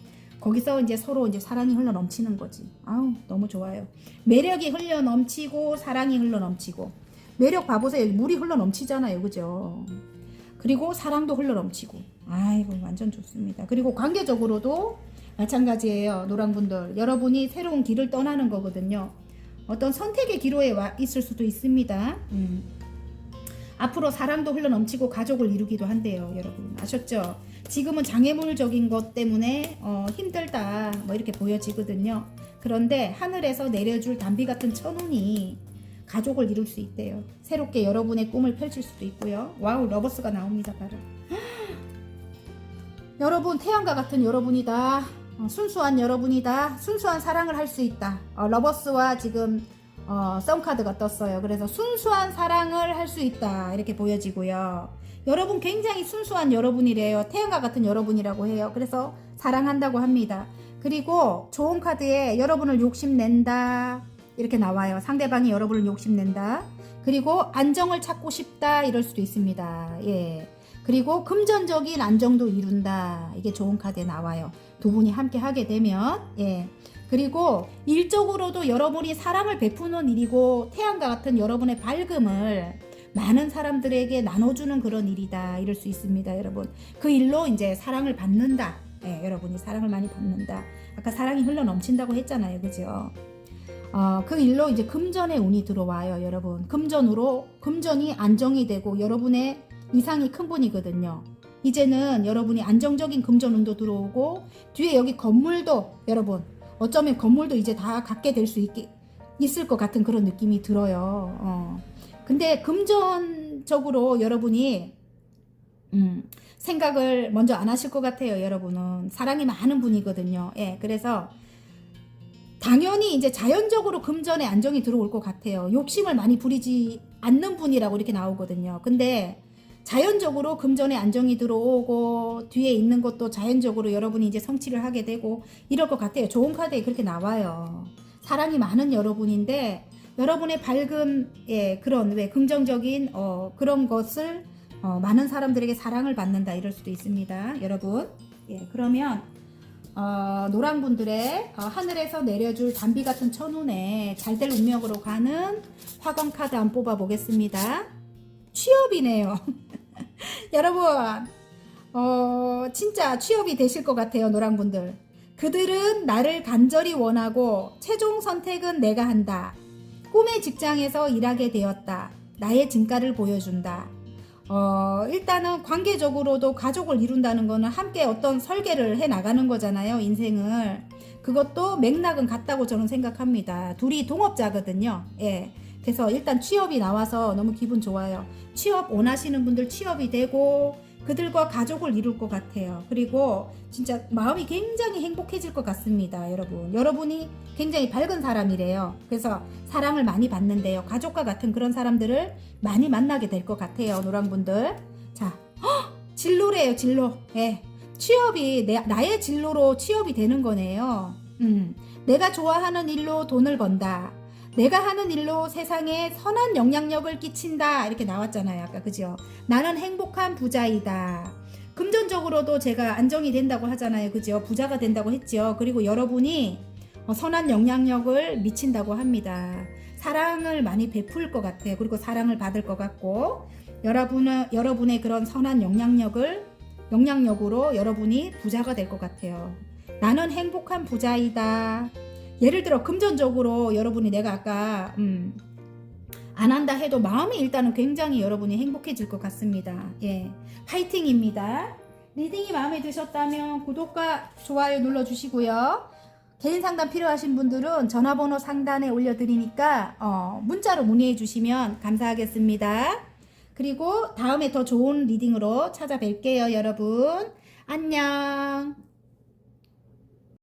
거기서 이제 서로 이제 사랑이 흘러 넘치는 거지. 아우, 너무 좋아요. 매력이 흘러 넘치고 사랑이 흘러 넘치고 매력 봐보세요. 물이 흘러 넘치잖아요. 그죠? 그리고 사랑도 흘러 넘치고. 아이고, 완전 좋습니다. 그리고 관계적으로도 마찬가지예요. 노랑분들. 여러분이 새로운 길을 떠나는 거거든요. 어떤 선택의 기로에 와 있을 수도 있습니다. 앞으로 사랑도 흘러 넘치고 가족을 이루기도 한대요. 여러분. 아셨죠? 지금은 장애물적인 것 때문에 힘들다. 뭐 이렇게 보여지거든요. 그런데 하늘에서 내려줄 단비 같은 천운이 가족을 이룰 수 있대요. 새롭게 여러분의 꿈을 펼칠 수도 있고요. 와우, 러버스가 나옵니다. 바로 여러분, 태양과 같은 여러분이다. 순수한 여러분이다. 순수한 사랑을 할 수 있다. 러버스와 지금 썬카드가 떴어요. 그래서 순수한 사랑을 할 수 있다. 이렇게 보여지고요. 여러분 굉장히 순수한 여러분이래요. 태양과 같은 여러분이라고 해요. 그래서 사랑한다고 합니다. 그리고 좋은 카드에 여러분을 욕심낸다. 이렇게 나와요. 상대방이 여러분을 욕심낸다. 그리고 안정을 찾고 싶다. 이럴 수도 있습니다. 예. 그리고 금전적인 안정도 이룬다. 이게 좋은 카드에 나와요. 두 분이 함께 하게 되면. 예. 그리고 일적으로도 여러분이 사랑을 베푸는 일이고 태양과 같은 여러분의 밝음을 많은 사람들에게 나눠주는 그런 일이다. 이럴 수 있습니다. 여러분. 그 일로 이제 사랑을 받는다. 예, 여러분이 사랑을 많이 받는다. 아까 사랑이 흘러 넘친다고 했잖아요. 그죠? 그 일로 이제 금전의 운이 들어와요. 여러분. 금전이 안정이 되고 여러분의 이상이 큰 분이거든요. 이제는 여러분이 안정적인 금전 운도 들어오고 뒤에 여기 건물도 여러분 어쩌면 건물도 이제 다 갖게 될 수 있을 것 같은 그런 느낌이 들어요. 근데 금전적으로 여러분이 생각을 먼저 안 하실 것 같아요. 여러분은 사랑이 많은 분이거든요. 예, 그래서 당연히 이제 자연적으로 금전에 안정이 들어올 것 같아요. 욕심을 많이 부리지 않는 분이라고 이렇게 나오거든요. 근데 자연적으로 금전에 안정이 들어오고 뒤에 있는 것도 자연적으로 여러분이 이제 성취를 하게 되고 이럴 것 같아요. 좋은 카드에 그렇게 나와요. 사랑이 많은 여러분인데 여러분의 밝음, 예, 그런 왜 긍정적인 그런 것을 많은 사람들에게 사랑을 받는다 이럴 수도 있습니다. 여러분. 예, 그러면 노란 분들의 하늘에서 내려줄 단비 같은 첫눈에 잘될 운명으로 가는 화건 카드 한번 뽑아 보겠습니다. 취업이네요. 여러분, 진짜 취업이 되실 것 같아요, 노란 분들. 그들은 나를 간절히 원하고 최종 선택은 내가 한다. 꿈의 직장에서 일하게 되었다. 나의 진가를 보여준다. 일단은 관계적으로도 가족을 이룬다는 거는 함께 어떤 설계를 해 나가는 거잖아요, 인생을. 그것도 맥락은 같다고 저는 생각합니다. 둘이 동업자거든요. 예. 그래서 일단 취업이 나와서 너무 기분 좋아요. 취업 원하시는 분들 취업이 되고 그들과 가족을 이룰 것 같아요. 그리고 진짜 마음이 굉장히 행복해질 것 같습니다, 여러분. 여러분이 굉장히 밝은 사람이래요. 그래서 사랑을 많이 받는데요. 가족과 같은 그런 사람들을 많이 만나게 될 것 같아요, 노랑분들. 자, 진로래요, 진로. 예. 취업이 나의 진로로 취업이 되는 거네요. 내가 좋아하는 일로 돈을 번다. 내가 하는 일로 세상에 선한 영향력을 끼친다. 이렇게 나왔잖아요, 아까. 그죠? 나는 행복한 부자이다. 금전적으로도 제가 안정이 된다고 하잖아요, 그죠? 부자가 된다고 했죠. 그리고 여러분이 선한 영향력을 미친다고 합니다. 사랑을 많이 베풀 것 같아요. 그리고 사랑을 받을 것 같고, 여러분의 그런 선한 영향력으로 여러분이 부자가 될 것 같아요. 나는 행복한 부자이다. 예를 들어 금전적으로 여러분이 내가 아까 안 한다 해도 마음이 일단은 굉장히 여러분이 행복해질 것 같습니다. 예, 파이팅입니다. 리딩이 마음에 드셨다면 구독과 좋아요 눌러주시고요. 개인 상담 필요하신 분들은 전화번호 상단에 올려드리니까 문자로 문의해 주시면 감사하겠습니다. 그리고 다음에 더 좋은 리딩으로 찾아뵐게요, 여러분. 안녕.